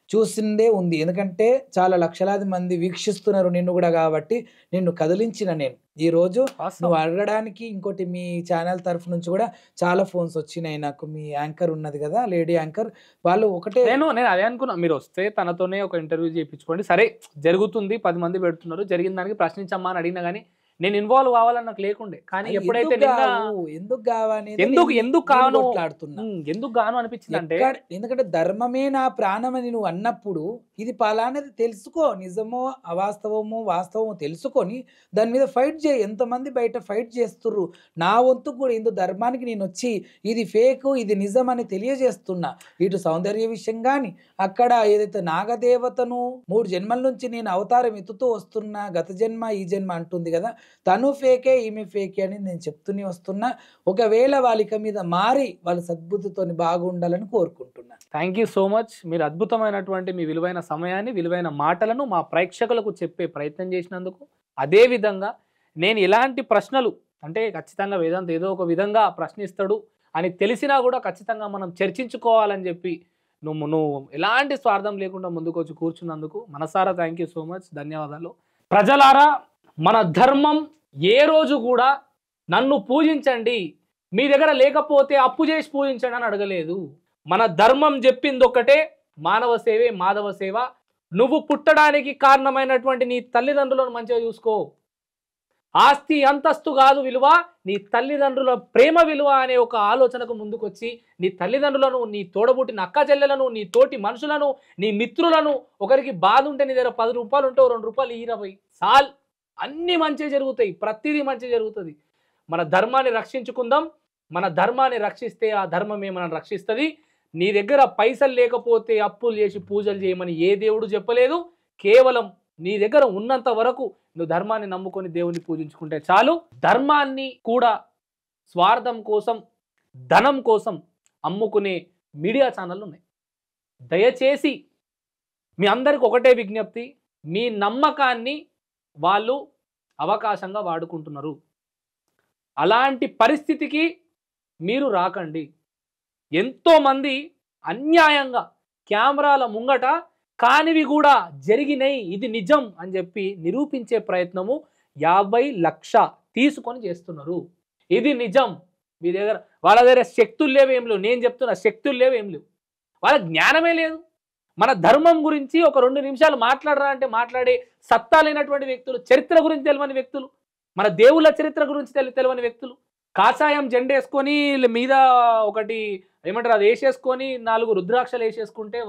చూసిందే ఉంది. ఎందుకంటే చాలా లక్షలాది మంది వీక్షిస్తున్నారు నిన్ను కూడా, కాబట్టి నిన్ను కదిలించిన నేను ఈరోజు నువ్వు అడగడానికి. ఇంకోటి, మీ ఛానల్ తరఫు నుంచి కూడా చాలా ఫోన్స్ వచ్చినాయి నాకు. మీ యాంకర్ ఉన్నది కదా, లేడీ యాంకర్, వాళ్ళు ఒకటే, నేను అదే అనుకున్నా, మీరు వస్తే తనతోనే ఒక ఇంటర్వ్యూ చేయించుకోండి. సరే జరుగుతుంది, 10 మంది పెడుతున్నారు, జరిగిన దానికి ప్రశ్నించమ్మా అని అడిగినా కానీ నేను ఇన్వాల్వ్ కావాలని నాకు లేకుండే. కానీ ఎప్పుడైతే ఎందుకు కావాలి ఎందుకు కాను మాట్లాడుతున్నా ఎందుకు గాను అనిపించింది అంటే, ఎందుకంటే ధర్మమే నా ప్రాణమని నువ్వు అన్నప్పుడు ఇది పలానది తెలుసుకో, నిజమో అవాస్తవమో వాస్తవమో తెలుసుకొని దాని మీద ఫైట్ చేయి. ఎంతమంది బయట ఫైట్ చేస్తుర్రు, నా వంతు కూడా ఇందు ధర్మానికి నేను వచ్చి ఇది ఫేక్ ఇది నిజం అని తెలియజేస్తున్నా. ఇటు సౌందర్య విషయం కానీ అక్కడ ఏదైతే నాగదేవతను 3 జన్మల నుంచి నేను అవతారం ఎత్తుతూ వస్తున్నా, గత జన్మ ఈ జన్మ అంటుంది కదా, తను ఫేకే ఈమె ఫేకే అని నేను చెప్తూనే వస్తున్నా. ఒకవేళ వాళ్ళ మీద మారి వాళ్ళ సద్బుద్ధితో బాగుండాలని కోరుకుంటున్నా. Thank you so much. మీరు అద్భుతమైనటువంటి మీ విలువైన సమయాన్ని, విలువైన మాటలను మా ప్రేక్షకులకు చెప్పే ప్రయత్నం చేసినందుకు, అదేవిధంగా నేను ఎలాంటి ప్రశ్నలు అంటే ఖచ్చితంగా వేదాంత్ ఏదో ఒక విధంగా ప్రశ్నిస్తాడు అని తెలిసినా కూడా ఖచ్చితంగా మనం చర్చించుకోవాలని చెప్పి నువ్వు ఎలాంటి స్వార్థం లేకుండా ముందుకు వచ్చి కూర్చున్నందుకు మనసారా థ్యాంక్ యూ సో మచ్, ధన్యవాదాలు. ప్రజలారా, మన ధర్మం ఏ రోజు కూడా నన్ను పూజించండి, మీ దగ్గర లేకపోతే అప్పు చేసి పూజించండి అని అడగలేదు. మన ధర్మం చెప్పింది ఒక్కటే, మానవ సేవే మాధవ సేవ. నువ్వు పుట్టడానికి కారణమైనటువంటి నీ తల్లిదండ్రులను మంచిగా చూసుకో. ఆస్తి అంతస్తు కాదు విలువ, నీ తల్లిదండ్రుల ప్రేమ విలువ అనే ఒక ఆలోచనకు ముందుకొచ్చి నీ తల్లిదండ్రులను, నీ తోడబుట్టిన అక్క చెల్లెలను, నీ తోటి మనుషులను, నీ మిత్రులను, ఒకరికి బాధ ఉంటే నీ దగ్గర 10 రూపాయలు ఉంటే 2 రూపాయలు 20 సాల్, అన్నీ మంచిగా జరుగుతాయి, ప్రతిదీ మంచిగా జరుగుతుంది. మన ధర్మాన్ని రక్షించుకుందాం. మన ధర్మాన్ని రక్షిస్తే ఆ ధర్మమే మనం రక్షిస్తుంది. నీ దగ్గర పైసలు లేకపోతే అప్పులు చేసి పూజలు చేయమని ఏ దేవుడు చెప్పలేదు. కేవలం నీ దగ్గర ఉన్నంత వరకు నువ్వు ధర్మాన్ని నమ్ముకొని దేవుని పూజించుకుంటే చాలు. ధర్మాన్ని కూడా స్వార్థం కోసం, ధనం కోసం అమ్ముకునే మీడియా ఛానళ్ళు ఉన్నాయి. దయచేసి మీ అందరికి ఒకటే విజ్ఞప్తి, మీ నమ్మకాన్ని వాళ్ళు అవకాశంగా వాడుకుంటున్నారు. అలాంటి పరిస్థితికి మీరు రాకండి. ఎంతోమంది అన్యాయంగా కెమెరాల ముంగట కానివి కూడా జరిగినాయి, ఇది నిజం అని చెప్పి నిరూపించే ప్రయత్నము 50 లక్షలు తీసుకొని చేస్తున్నారు. ఇది నిజం. మీ దగ్గర వాళ్ళ దగ్గర శక్తులు లేవు, ఏం లేవు. నేను చెప్తున్నా, శక్తులు లేవు, ఏం లేవు. వాళ్ళ జ్ఞానమే లేదు. మన ధర్మం గురించి ఒక 2 నిమిషాలు మాట్లాడరా అంటే మాట్లాడే సత్తా లేనటువంటి వ్యక్తులు, చరిత్ర గురించి తెలియని వ్యక్తులు, మన దేవుళ్ళ చరిత్ర గురించి తెలియని వ్యక్తులు, కాషాయం జెండా వేసుకొని మీద ఒకటి ఏమంటారు అది వేసేసుకొని 4 రుద్రాక్షలు వేసేసుకుంటే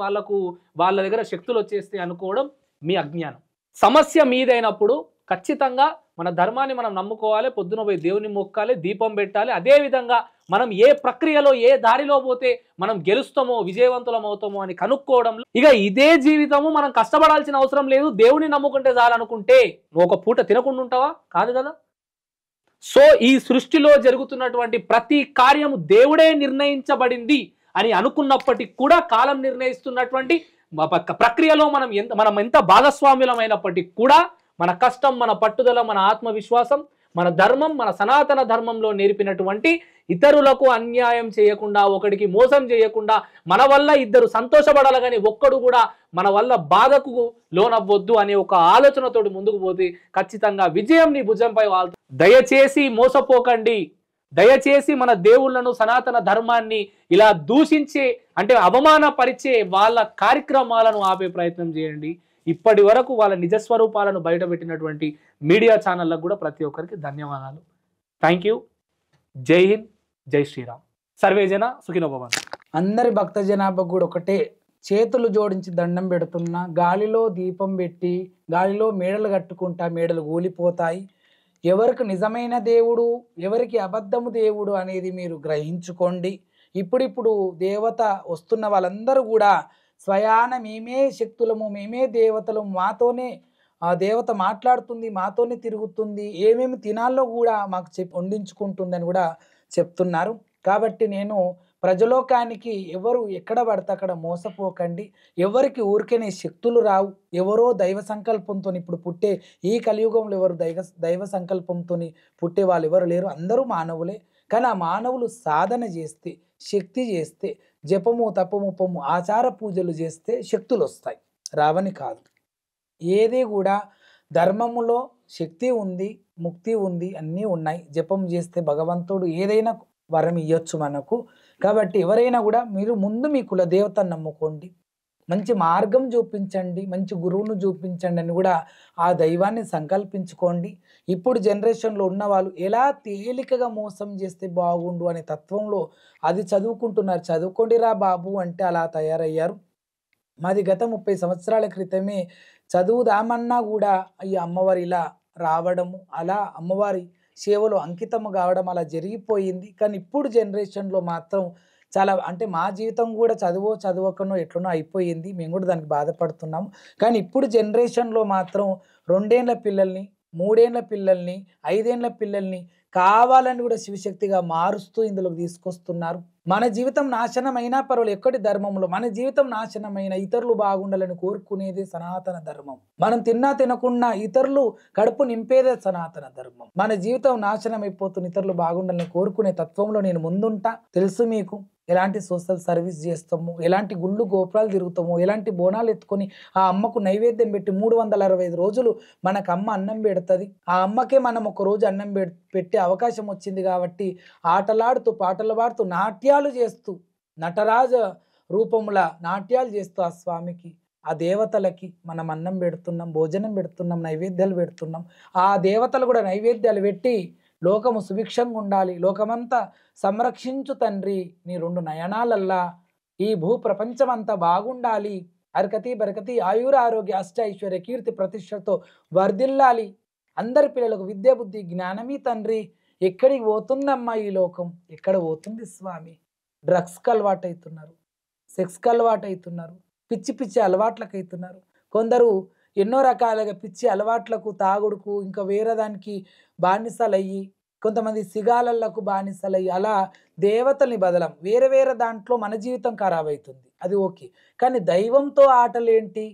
వాళ్ళ దగ్గర శక్తులు వచ్చేస్తే అనుకోవడం మీ అజ్ఞానం. సమస్య మీదైనప్పుడు ఖచ్చితంగా మన ధర్మాన్ని మనం నమ్ముకోవాలి. పొద్దున పోయి దేవుని మొక్కాలి, దీపం పెట్టాలి. అదేవిధంగా మనం ఏ ప్రక్రియలో ఏ దారిలో పోతే మనం గెలుస్తామో, విజయవంతులం అవుతామో అని కనుక్కోవడంలో ఇక ఇదే జీవితము. మనం కష్టపడాల్సిన అవసరం లేదు. దేవుని నమ్ముకుంటే చాలనుకుంటే నువ్వు ఒక పూట తినకుండా ఉంటావా? కాదు కదా. సో ఈ సృష్టిలో జరుగుతున్నటువంటి ప్రతి కార్యము దేవుడే నిర్ణయించబడింది అని అనుకున్నప్పటికీ కూడా కాలం నిర్ణయిస్తున్నటువంటి ప్రక్రియలో మనం ఎంత భాగస్వామ్యులమైనప్పటికీ కూడా మన కష్టం, మన పట్టుదల, మన ఆత్మవిశ్వాసం, మన ధర్మం, మన సనాతన ధర్మంలో నేర్పినటువంటి ఇతరులకు అన్యాయం చేయకుండా, ఒకడికి మోసం చేయకుండా, మన వల్ల ఇద్దరు సంతోషపడాలి కానీ ఒక్కడు కూడా మన వల్ల బాధకు లోనవ్వద్దు అనే ఒక ఆలోచనతోటి ముందుకు పోతే ఖచ్చితంగా విజయం నీ భుజంపై వాళ్తుంది. దయచేసి మోసపోకండి. దయచేసి మన దేవుళ్లను, సనాతన ధర్మాన్ని ఇలా దూషించే అంటే అవమానపరిచే వాళ్ళ కార్యక్రమాలను ఆపే ప్రయత్నం చేయండి. ఇప్పటి వరకు వాళ్ళ నిజస్వరూపాలను బయటపెట్టినటువంటి మీడియా ఛానళ్ళకు కూడా ప్రతి ఒక్కరికి ధన్యవాదాలు. Thank you. జై హింద్, జై శ్రీరామ్. సర్వేజన సుఖినో భవంతు. అందరి భక్త జనాభాకు కూడా ఒకటే, చేతులు జోడించి దండం పెడుతున్నా, గాలిలో దీపం పెట్టి గాలిలో మేడలు కట్టుకుంటా మేడలు కూలిపోతాయి. ఎవరికి నిజమైన దేవుడు, ఎవరికి అబద్ధము దేవుడు అనేది మీరు గ్రహించుకోండి. ఇప్పుడిప్పుడు దేవత వస్తున్న వాళ్ళందరూ కూడా స్వయాన మేమే శక్తులము, మేమే దేవతలము, మాతోనే ఆ దేవత మాట్లాడుతుంది, మాతోనే తిరుగుతుంది, ఏమేమి తినాలో కూడా మాకు వండించుకుంటుందని కూడా చెప్తున్నారు. కాబట్టి నేను ప్రజలోకానికి ఎవరు ఎక్కడ పడితే అక్కడ మోసపోకండి. ఎవరికి ఊరికేనే శక్తులు రావు. ఎవరో దైవ సంకల్పంతో ఇప్పుడు పుట్టే ఈ కలియుగంలో ఎవరు దైవ సంకల్పంతో పుట్టే వాళ్ళు ఎవరు లేరు. అందరూ మానవులే. కానీ ఆ మానవులు సాధన చేస్తే, శక్తి చేస్తే, జపము తపముపము ఆచార పూజలు చేస్తే శక్తులు వస్తాయి, రావని కాదు. ఏది కూడా ధర్మములో శక్తి ఉంది, ముక్తి ఉంది, అన్నీ ఉన్నాయి. జపం చేస్తే భగవంతుడు ఏదైనా వరం ఇవ్వచ్చు మనకు. కాబట్టి ఎవరైనా కూడా మీరు ముందు మీ కులదేవతను నమ్ముకోండి. మంచి మార్గం చూపించండి, మంచి గురువును చూపించండి అని కూడా ఆ దైవాన్ని సంకల్పించుకోండి. ఇప్పుడు జనరేషన్లో ఉన్న వాళ్ళు ఎలా తేలికగా మోసం చేస్తే బాగుండు అనే తత్వంలో అది చదువుకుంటున్నారు. చదువుకోండిరా బాబు అంటే అలా తయారయ్యారు. మాది గత 30 సంవత్సరాల క్రితమే చదువుదామన్నా కూడా ఈ అమ్మవారు ఇలా రావడము, అలా అమ్మవారి సేవలో అంకితం కావడం అలా జరిగిపోయింది. కానీ ఇప్పుడు జనరేషన్లో మాత్రం చాలా అంటే మా జీవితం కూడా చదవకనో ఎట్లనో అయిపోయింది. మేము కూడా దానికి బాధపడుతున్నాము. కానీ ఇప్పుడు జనరేషన్లో మాత్రం 2 ఏళ్ల పిల్లల్ని, 3 ఏళ్ల పిల్లల్ని, 5 ఏళ్ల పిల్లల్ని కావాలని కూడా శివశక్తిగా మారుస్తూ ఇందులోకి తీసుకొస్తున్నారు. మన జీవితం నాశనమైనా పర్వాలేదు, ఎక్కడి ధర్మంలో మన జీవితం నాశనమైన ఇతరులు బాగుండాలని కోరుకునేదే సనాతన ధర్మం. మనం తిన్నా తినకున్నా ఇతరులు కడుపు నింపేదే సనాతన ధర్మం. మన జీవితం నాశనం అయిపోతున్న ఇతరులు బాగుండాలని కోరుకునే తత్వంలో నేను ముందుంటా. తెలుసు మీకు ఎలాంటి సోషల్ సర్వీస్ చేస్తాము, ఎలాంటి గుళ్ళు గోపురాలు తిరుగుతాము, ఎలాంటి బోనాలు ఎత్తుకొని ఆ అమ్మకు నైవేద్యం పెట్టి 365 రోజులు మనకు అమ్మ అన్నం పెడుతుంది. ఆ అమ్మకే మనం ఒక రోజు అన్నం పెట్టే అవకాశం వచ్చింది కాబట్టి ఆటలాడుతూ పాటలు పాడుతూ నాట్యాలు చేస్తూ నటరాజ రూపముల నాట్యాలు చేస్తూ ఆ స్వామికి ఆ దేవతలకి మనం అన్నం పెడుతున్నాం, భోజనం పెడుతున్నాం, నైవేద్యాలు పెడుతున్నాం. ఆ దేవతలు కూడా నైవేద్యాలు పెట్టి లోకము సుభిక్షంగా ఉండాలి, లోకమంతా సంరక్షించు తండ్రి నీ 2 నయనాలల్లా, ఈ భూ ప్రపంచమంతా బాగుండాలి, అరకతి బరకతి ఆయుర ఆరోగ్య అష్ట ఐశ్వర్య కీర్తి ప్రతిష్టతో వర్ధిల్లాలి, అందరి పిల్లలకు విద్య బుద్ధి జ్ఞానమీ తండ్రి. ఎక్కడికి పోతుందమ్మా ఈ లోకం, ఎక్కడ పోతుంది స్వామి? డ్రగ్స్కి అలవాటు అవుతున్నారు, సెక్స్కి అలవాటు అవుతున్నారు, పిచ్చి పిచ్చి అలవాట్లకు అవుతున్నారు. కొందరు ఎన్నో రకాలుగా పిచ్చి అలవాట్లకు, తాగుడుకు, ఇంకా వేరే దానికి బానిసలయ్యి, కొంతమంది సిగాలలకు బానిసలయ్యి అలా దేవతల్ని బదలం వేరే వేరే దాంట్లో మన జీవితం ఖరాబ్ అవుతుంది. అది ఓకే, కానీ దైవంతో ఆటలేంటి?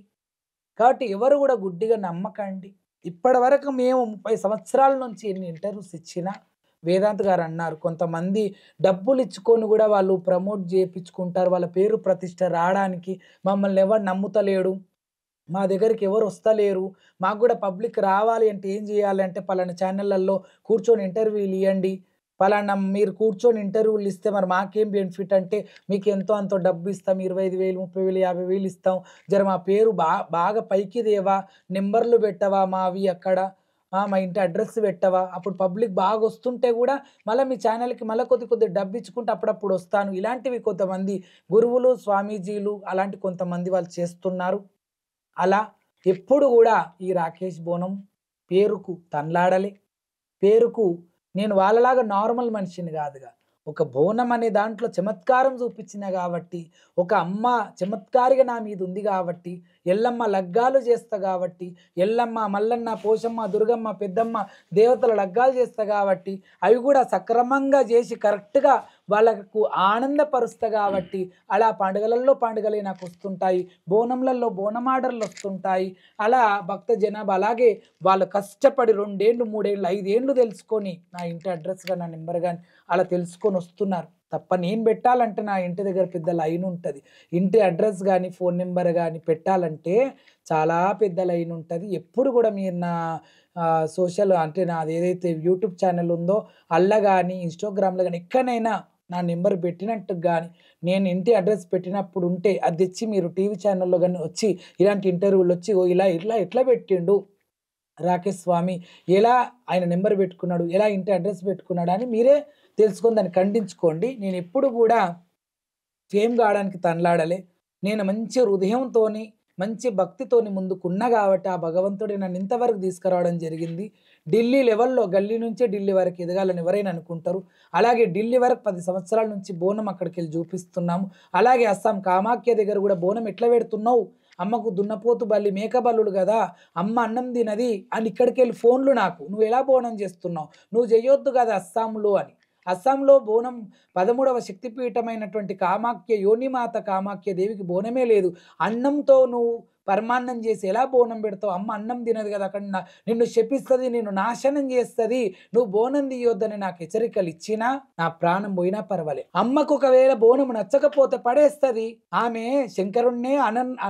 కాబట్టి ఎవరు కూడా గుడ్డిగా నమ్మకండి. ఇప్పటి వరకు మేము 30 సంవత్సరాల నుంచి ఎన్ని ఇంటర్వ్యూస్ ఇచ్చినా వేదాంత్ గారు అన్నారు, కొంతమంది డబ్బులు ఇచ్చుకొని కూడా వాళ్ళు ప్రమోట్ చేయించుకుంటారు, వాళ్ళ పేరు ప్రతిష్ట రావడానికి. మమ్మల్ని ఎవరు నమ్ముతలేడు, మా దగ్గరికి ఎవరు వస్తలేరు, మాకు కూడా పబ్లిక్ రావాలి అంటే ఏం చేయాలి అంటే పలానా ఛానళ్ళల్లో కూర్చొని ఇంటర్వ్యూలు ఇవ్వండి, పలానా మీరు కూర్చొని ఇంటర్వ్యూలు ఇస్తే మరి మాకేం బెనిఫిట్ అంటే మీకు ఎంతో అంతో డబ్బు ఇస్తాం, 25,000 30,000 50,000 ఇస్తాం, జర మా పేరు బాగా పైకి దేవా, నెంబర్లు పెట్టవా మావి అక్కడ, మా ఇంటి అడ్రస్ పెట్టవా, అప్పుడు పబ్లిక్ బాగా వస్తుంటే కూడా మళ్ళీ మీ ఛానల్కి మళ్ళీ కొద్ది డబ్బు ఇచ్చుకుంటే అప్పుడప్పుడు వస్తాను. ఇలాంటివి కొంతమంది గురువులు స్వామీజీలు అలాంటి కొంతమంది వాళ్ళు చేస్తున్నారు. అలా ఎప్పుడు కూడా ఈ రాకేష్ బోనం పేరుకు తన్లాడలే, పేరుకు నేను వాళ్ళలాగా నార్మల్ మనిషిని కాదుగా, ఒక బోనం అనే దాంట్లో చమత్కారం చూపించిన కాబట్టి, ఒక అమ్మ చమత్కారిగా నా మీద ఉంది కాబట్టి, ఎల్లమ్మ లగ్గాలు చేస్తా కాబట్టి, ఎల్లమ్మ మల్లన్న పోషమ్మ దుర్గమ్మ పెద్దమ్మ దేవతల లగ్గాలు చేస్తా కాబట్టి, అవి కూడా సక్రమంగా చేసి కరెక్ట్గా వాళ్ళకు ఆనందపరుస్తా కాబట్టి అలా పండుగలలో పండుగలే నాకు వస్తుంటాయి, బోనంలలో బోనం ఆర్డర్లు వస్తుంటాయి. అలా భక్త జనాభా అలాగే వాళ్ళు కష్టపడి 2 ఏళ్ళు 3 ఏళ్ళు 5 ఏళ్ళు తెలుసుకొని నా ఇంటి అడ్రస్ కానీ నా నెంబర్ కానీ అలా తెలుసుకొని వస్తున్నారు తప్ప, నేను పెట్టాలంటే నా ఇంటి దగ్గర పెద్ద లైన్ ఉంటుంది. ఇంటి అడ్రస్ కానీ ఫోన్ నెంబర్ కానీ పెట్టాలంటే చాలా పెద్ద లైన్ ఉంటుంది. ఎప్పుడు కూడా మీరు నా సోషల్ అంటే నాది ఏదైతే యూట్యూబ్ ఛానల్ ఉందో అల్ల కానీ ఇన్స్టాగ్రామ్లో కానీ ఎక్కడైనా నా నెంబర్ పెట్టినట్టు కానీ నేను ఇంటి అడ్రస్ పెట్టినప్పుడు ఉంటే అది తెచ్చి మీరు టీవీ ఛానల్లో కానీ వచ్చి ఇలాంటి ఇంటర్వ్యూలు వచ్చి ఓ ఇలా ఎట్లా పెట్టిండు రాకేష్ స్వామి, ఎలా ఆయన నెంబర్ పెట్టుకున్నాడు, ఎలా ఇంటి అడ్రస్ పెట్టుకున్నాడు అని మీరే తెలుసుకొని దాన్ని ఖండించుకోండి. నేను ఎప్పుడు కూడా ఫేమ్ కావడానికి తనలాడలే, నేను మంచి హృదయంతోని మంచి భక్తితోని ముందుకున్నా కాబట్టి ఆ భగవంతుడు నన్ను ఇంతవరకు తీసుకురావడం జరిగింది. ఢిల్లీ లెవెల్లో గల్లీ నుంచే ఢిల్లీ వరకు ఎదగాలని ఎవరైనా అనుకుంటారు. అలాగే ఢిల్లీ వరకు 10 సంవత్సరాల నుంచి బోనం అక్కడికి వెళ్ళి చూపిస్తున్నాము. అలాగే అస్సాం కామాఖ్య దగ్గర కూడా బోనం ఎట్లా పెడుతున్నావు, అమ్మకు దున్నపోతు బల్లి మేక బల్లుడు కదా, అమ్మ అన్నం తినది అని ఇక్కడికి వెళ్ళి ఫోన్లు నాకు, నువ్వు ఎలా బోనం చేస్తున్నావు, నువ్వు చేయొద్దు కదా అస్సాంలో అని. అస్సాంలో బోనం 13వ శక్తిపీఠమైనటువంటి కామాఖ్య యోనిమాత కామాఖ్య దేవికి బోనమే లేదు. అన్నంతో నువ్వు పరమాన్నం చేసి ఎలా బోనం పెడతావు, అమ్మ అన్నం తినదు కదా, అక్కడ నిన్ను శపిస్తుంది, నిన్ను నాశనం చేస్తుంది, నువ్వు బోనం తీయొద్దని నాకు హెచ్చరికలు ఇచ్చినా నా ప్రాణం పోయినా పర్వాలే. అమ్మకు ఒకవేళ బోనం నచ్చకపోతే పడేస్తుంది. ఆమె శంకరుణ్ణే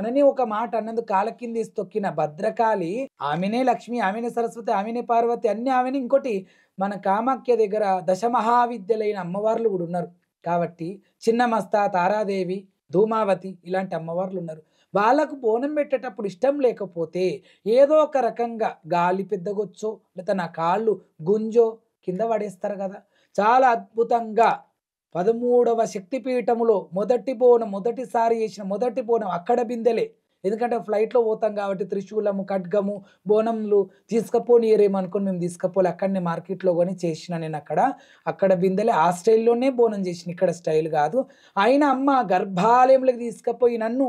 అనని ఒక మాట అన్నందుకు కాల కింది తొక్కిన భద్రకాళి, ఆమెనే లక్ష్మి, ఆమెనే సరస్వతి, ఆమెనే పార్వతి, అన్ని ఆమెనే. ఇంకోటి మన కామాఖ్య దగ్గర దశమహావిద్యలైన అమ్మవార్లు కూడా ఉన్నారు కాబట్టి చిన్నమస్త, తారాదేవి, ధూమావతి ఇలాంటి అమ్మవార్లు ఉన్నారు. వాళ్ళకు బోనం పెట్టేటప్పుడు ఇష్టం లేకపోతే ఏదో ఒక రకంగా గాలి పెద్దగొచ్చో లేదా నా కాళ్ళు గుంజో కింద పడేస్తారు కదా. చాలా అద్భుతంగా 13వ శక్తిపీఠములో మొదటిసారి చేసిన మొదటి బోనం అక్కడ బిందెలే. ఎందుకంటే ఫ్లైట్లో పోతాం కాబట్టి త్రిశూలము ఖడ్గము బోనంలు తీసుకపోనీయరేమనుకొని మేము తీసుకపోలే, అక్కడనే మార్కెట్లో కొని చేసిన నేను అక్కడ బిందెలే ఆ స్టైల్లోనే బోనం చేసిన, ఇక్కడ స్టైల్ కాదు. అయినా అమ్మ గర్భాలయంలోకి తీసుకుపోయి నన్ను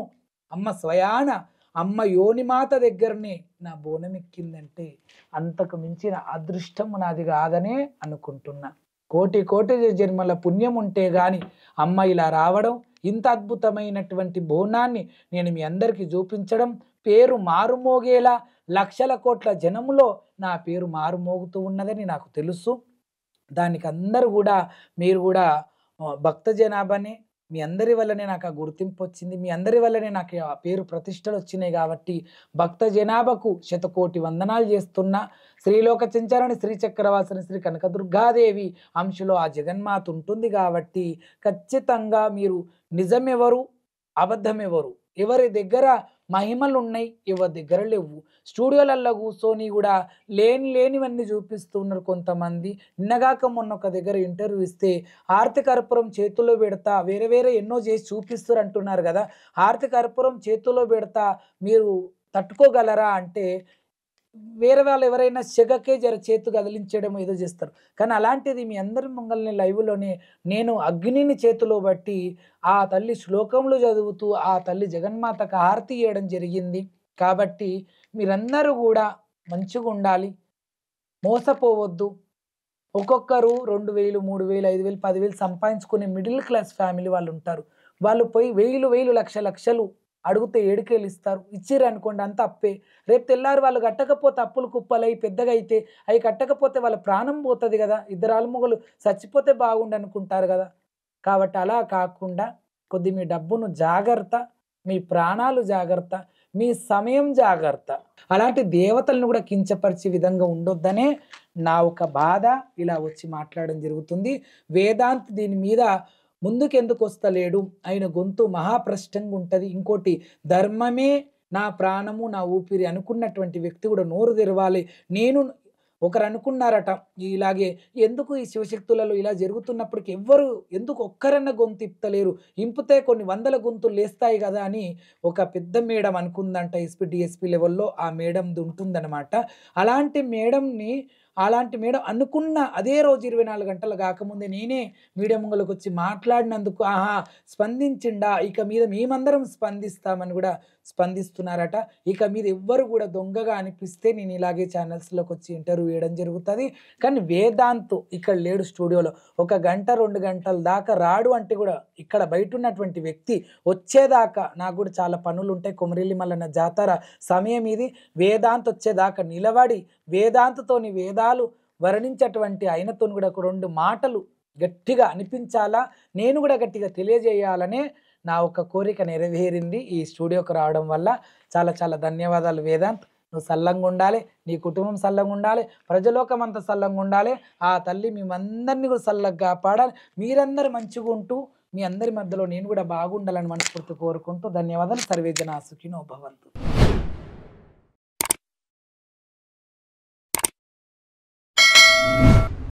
అమ్మ స్వయాన అమ్మ యోనిమాత దగ్గరనే నా బోనం ఎక్కిందంటే అంతకు మించిన అదృష్టం నాది కాదనే అనుకుంటున్నా. కోటి జన్మల పుణ్యం ఉంటే గాని అమ్మ ఇలా రావడం, ఇంత అద్భుతమైనటువంటి బోనాన్ని నేను మీ అందరికీ చూపించడం, పేరు మారుమోగేలా లక్షల కోట్ల జనములో నా పేరు మారుమోగుతూ ఉన్నదని నాకు తెలుసు. దానికి అందరూ కూడా మీరు కూడా భక్త జనాభానే, మీ అందరి వల్లనే నాకు ఆ గుర్తింపు వచ్చింది, మీ అందరి వల్లనే నాకు ఆ పేరు ప్రతిష్టలు వచ్చినాయి. కాబట్టి భక్త జనాభాకు శతకోటి వందనాలు చేస్తున్నా. శ్రీలోక చెంచారని శ్రీ చక్రవాసని శ్రీ కనకదుర్గాదేవి అంశలో ఆ జగన్మాత ఉంటుంది. కాబట్టి ఖచ్చితంగా మీరు నిజమెవరు అబద్ధమెవరు, ఎవరి దగ్గర మహిమలు ఉన్నాయి ఎవరి దగ్గర లేవు. స్టూడియోలలో కూర్చొని కూడా లేనివన్నీ చూపిస్తున్నారు కొంతమంది. నిన్నగాక మొన్న ఒక దగ్గర ఇంటర్వ్యూ ఇస్తే ఆర్తి కర్పూరం చేతిలో పెడతా వేరే ఎన్నో చేసి చూపిస్తారు అంటున్నారు కదా. ఆర్తి కర్పూరం చేతిలో పెడతా మీరు తట్టుకోగలరా అంటే వేరే వాళ్ళు ఎవరైనా సెగకే చేతు కదిలించడం ఏదో చేస్తారు. కానీ అలాంటిది మీ అందరి ముంగల్ని లైవ్లోనే నేను అగ్నిని చేతిలో బట్టి ఆ తల్లి శ్లోకములు చదువుతూ ఆ తల్లి జగన్మాతకు హారతి ఇవ్వడం జరిగింది. కాబట్టి మీరందరూ కూడా మంచిగా ఉండాలి, మోసపోవద్దు. ఒక్కొక్కరు 2000, 3000, 5000, 10,000 సంపాదించుకునే మిడిల్ క్లాస్ ఫ్యామిలీ వాళ్ళు ఉంటారు. వాళ్ళు పోయి 1000 లక్షలు అడిగితే ఏడుకేళ్ళు ఇస్తారు. ఇచ్చిర్రు అనుకోండి అంత అప్పే. రేపు తెల్లారు వాళ్ళు కట్టకపోతే అప్పులు కుప్పలై పెద్దగా అయితే అవి కట్టకపోతే వాళ్ళ ప్రాణం పోతుంది కదా. ఇద్దరు ఆలుమొగలు చచ్చిపోతే బాగుండు అనుకుంటారు కదా. కాబట్టి అలా కాకుండా కొద్ది మీ డబ్బును జాగ్రత్త, మీ ప్రాణాలు జాగ్రత్త, మీ సమయం జాగ్రత్త. అలాంటి దేవతలను కూడా కించపరిచే విధంగా ఉండొద్దనే నా ఒక బాధ ఇలా వచ్చి మాట్లాడడం జరుగుతుంది. వేదాంత్ దీని మీద ముందుకెందుకు వస్తలేడు, ఆయన గొంతు మహాప్రష్టంగా ఉంటుంది. ఇంకోటి ధర్మమే నా ప్రాణము నా ఊపిరి అనుకున్నటువంటి వ్యక్తి కూడా నోరు తెరవాలి. నేను ఒకరు అనుకున్నారట ఇలాగే ఎందుకు ఈ శివశక్తులలో ఇలా జరుగుతున్నప్పటికీ ఎవ్వరు ఎందుకు ఒక్కరన్న గొంతు ఇప్పలేరు, ఇంపితే కొన్ని 100 గొంతులు లేస్తాయి కదా అని ఒక పెద్ద మేడం అనుకుందంట. ఎస్పీ డిఎస్పీ లెవెల్లో ఆ మేడంది ఉంటుందన్నమాట. అలాంటి మేడం అనుకున్న అదే రోజు 24 గంటలు కాకముందే నేనే మీడియా ముంగలకు వచ్చి మాట్లాడినందుకు స్పందించిండా, ఇక మీద మేమందరం స్పందిస్తామని కూడా స్పందిస్తున్నారట. ఇక మీద ఎవ్వరు కూడా దొంగగా అనిపిస్తే నేను ఇలాగే ఛానల్స్లోకి వచ్చి ఇంటర్వ్యూ వేయడం జరుగుతుంది. కానీ వేదాంత్ ఇక్కడ లేడు స్టూడియోలో, 1 గంట 2 గంటల దాకా రాడు అంటే కూడా ఇక్కడ బయట ఉన్నటువంటి వ్యక్తి వచ్చేదాకా నాకు కూడా చాలా పనులు ఉంటాయి. కొమరెల్లి మల్లన్న జాతర సమయం ఇది. వేదాంత్ వచ్చేదాకా నిలబడి వేదాంతతోని వేదాలు వర్ణించేటువంటి ఆయనతో కూడా 2 మాటలు గట్టిగా అనిపించాలా, నేను కూడా గట్టిగా తెలియజేయాలనే నా ఒక కోరిక నెరవేరింది ఈ స్టూడియోకి రావడం వల్ల. చాలా చాలా ధన్యవాదాలు వేదాంత్. నువ్వు సల్లంగా ఉండాలి, నీ కుటుంబం సల్లంగా ఉండాలి, ప్రజలోకం అంతా సల్లంగా ఉండాలి. ఆ తల్లి మేమందరినీ కూడా సల్లగా కాపాడాలి. మీరందరూ మంచిగా ఉంటూ మీ అందరి మధ్యలో నేను కూడా బాగుండాలని మనస్ఫూర్తి కోరుకుంటూ ధన్యవాదాలు. సర్వే జనా సుఖినో భవంతు.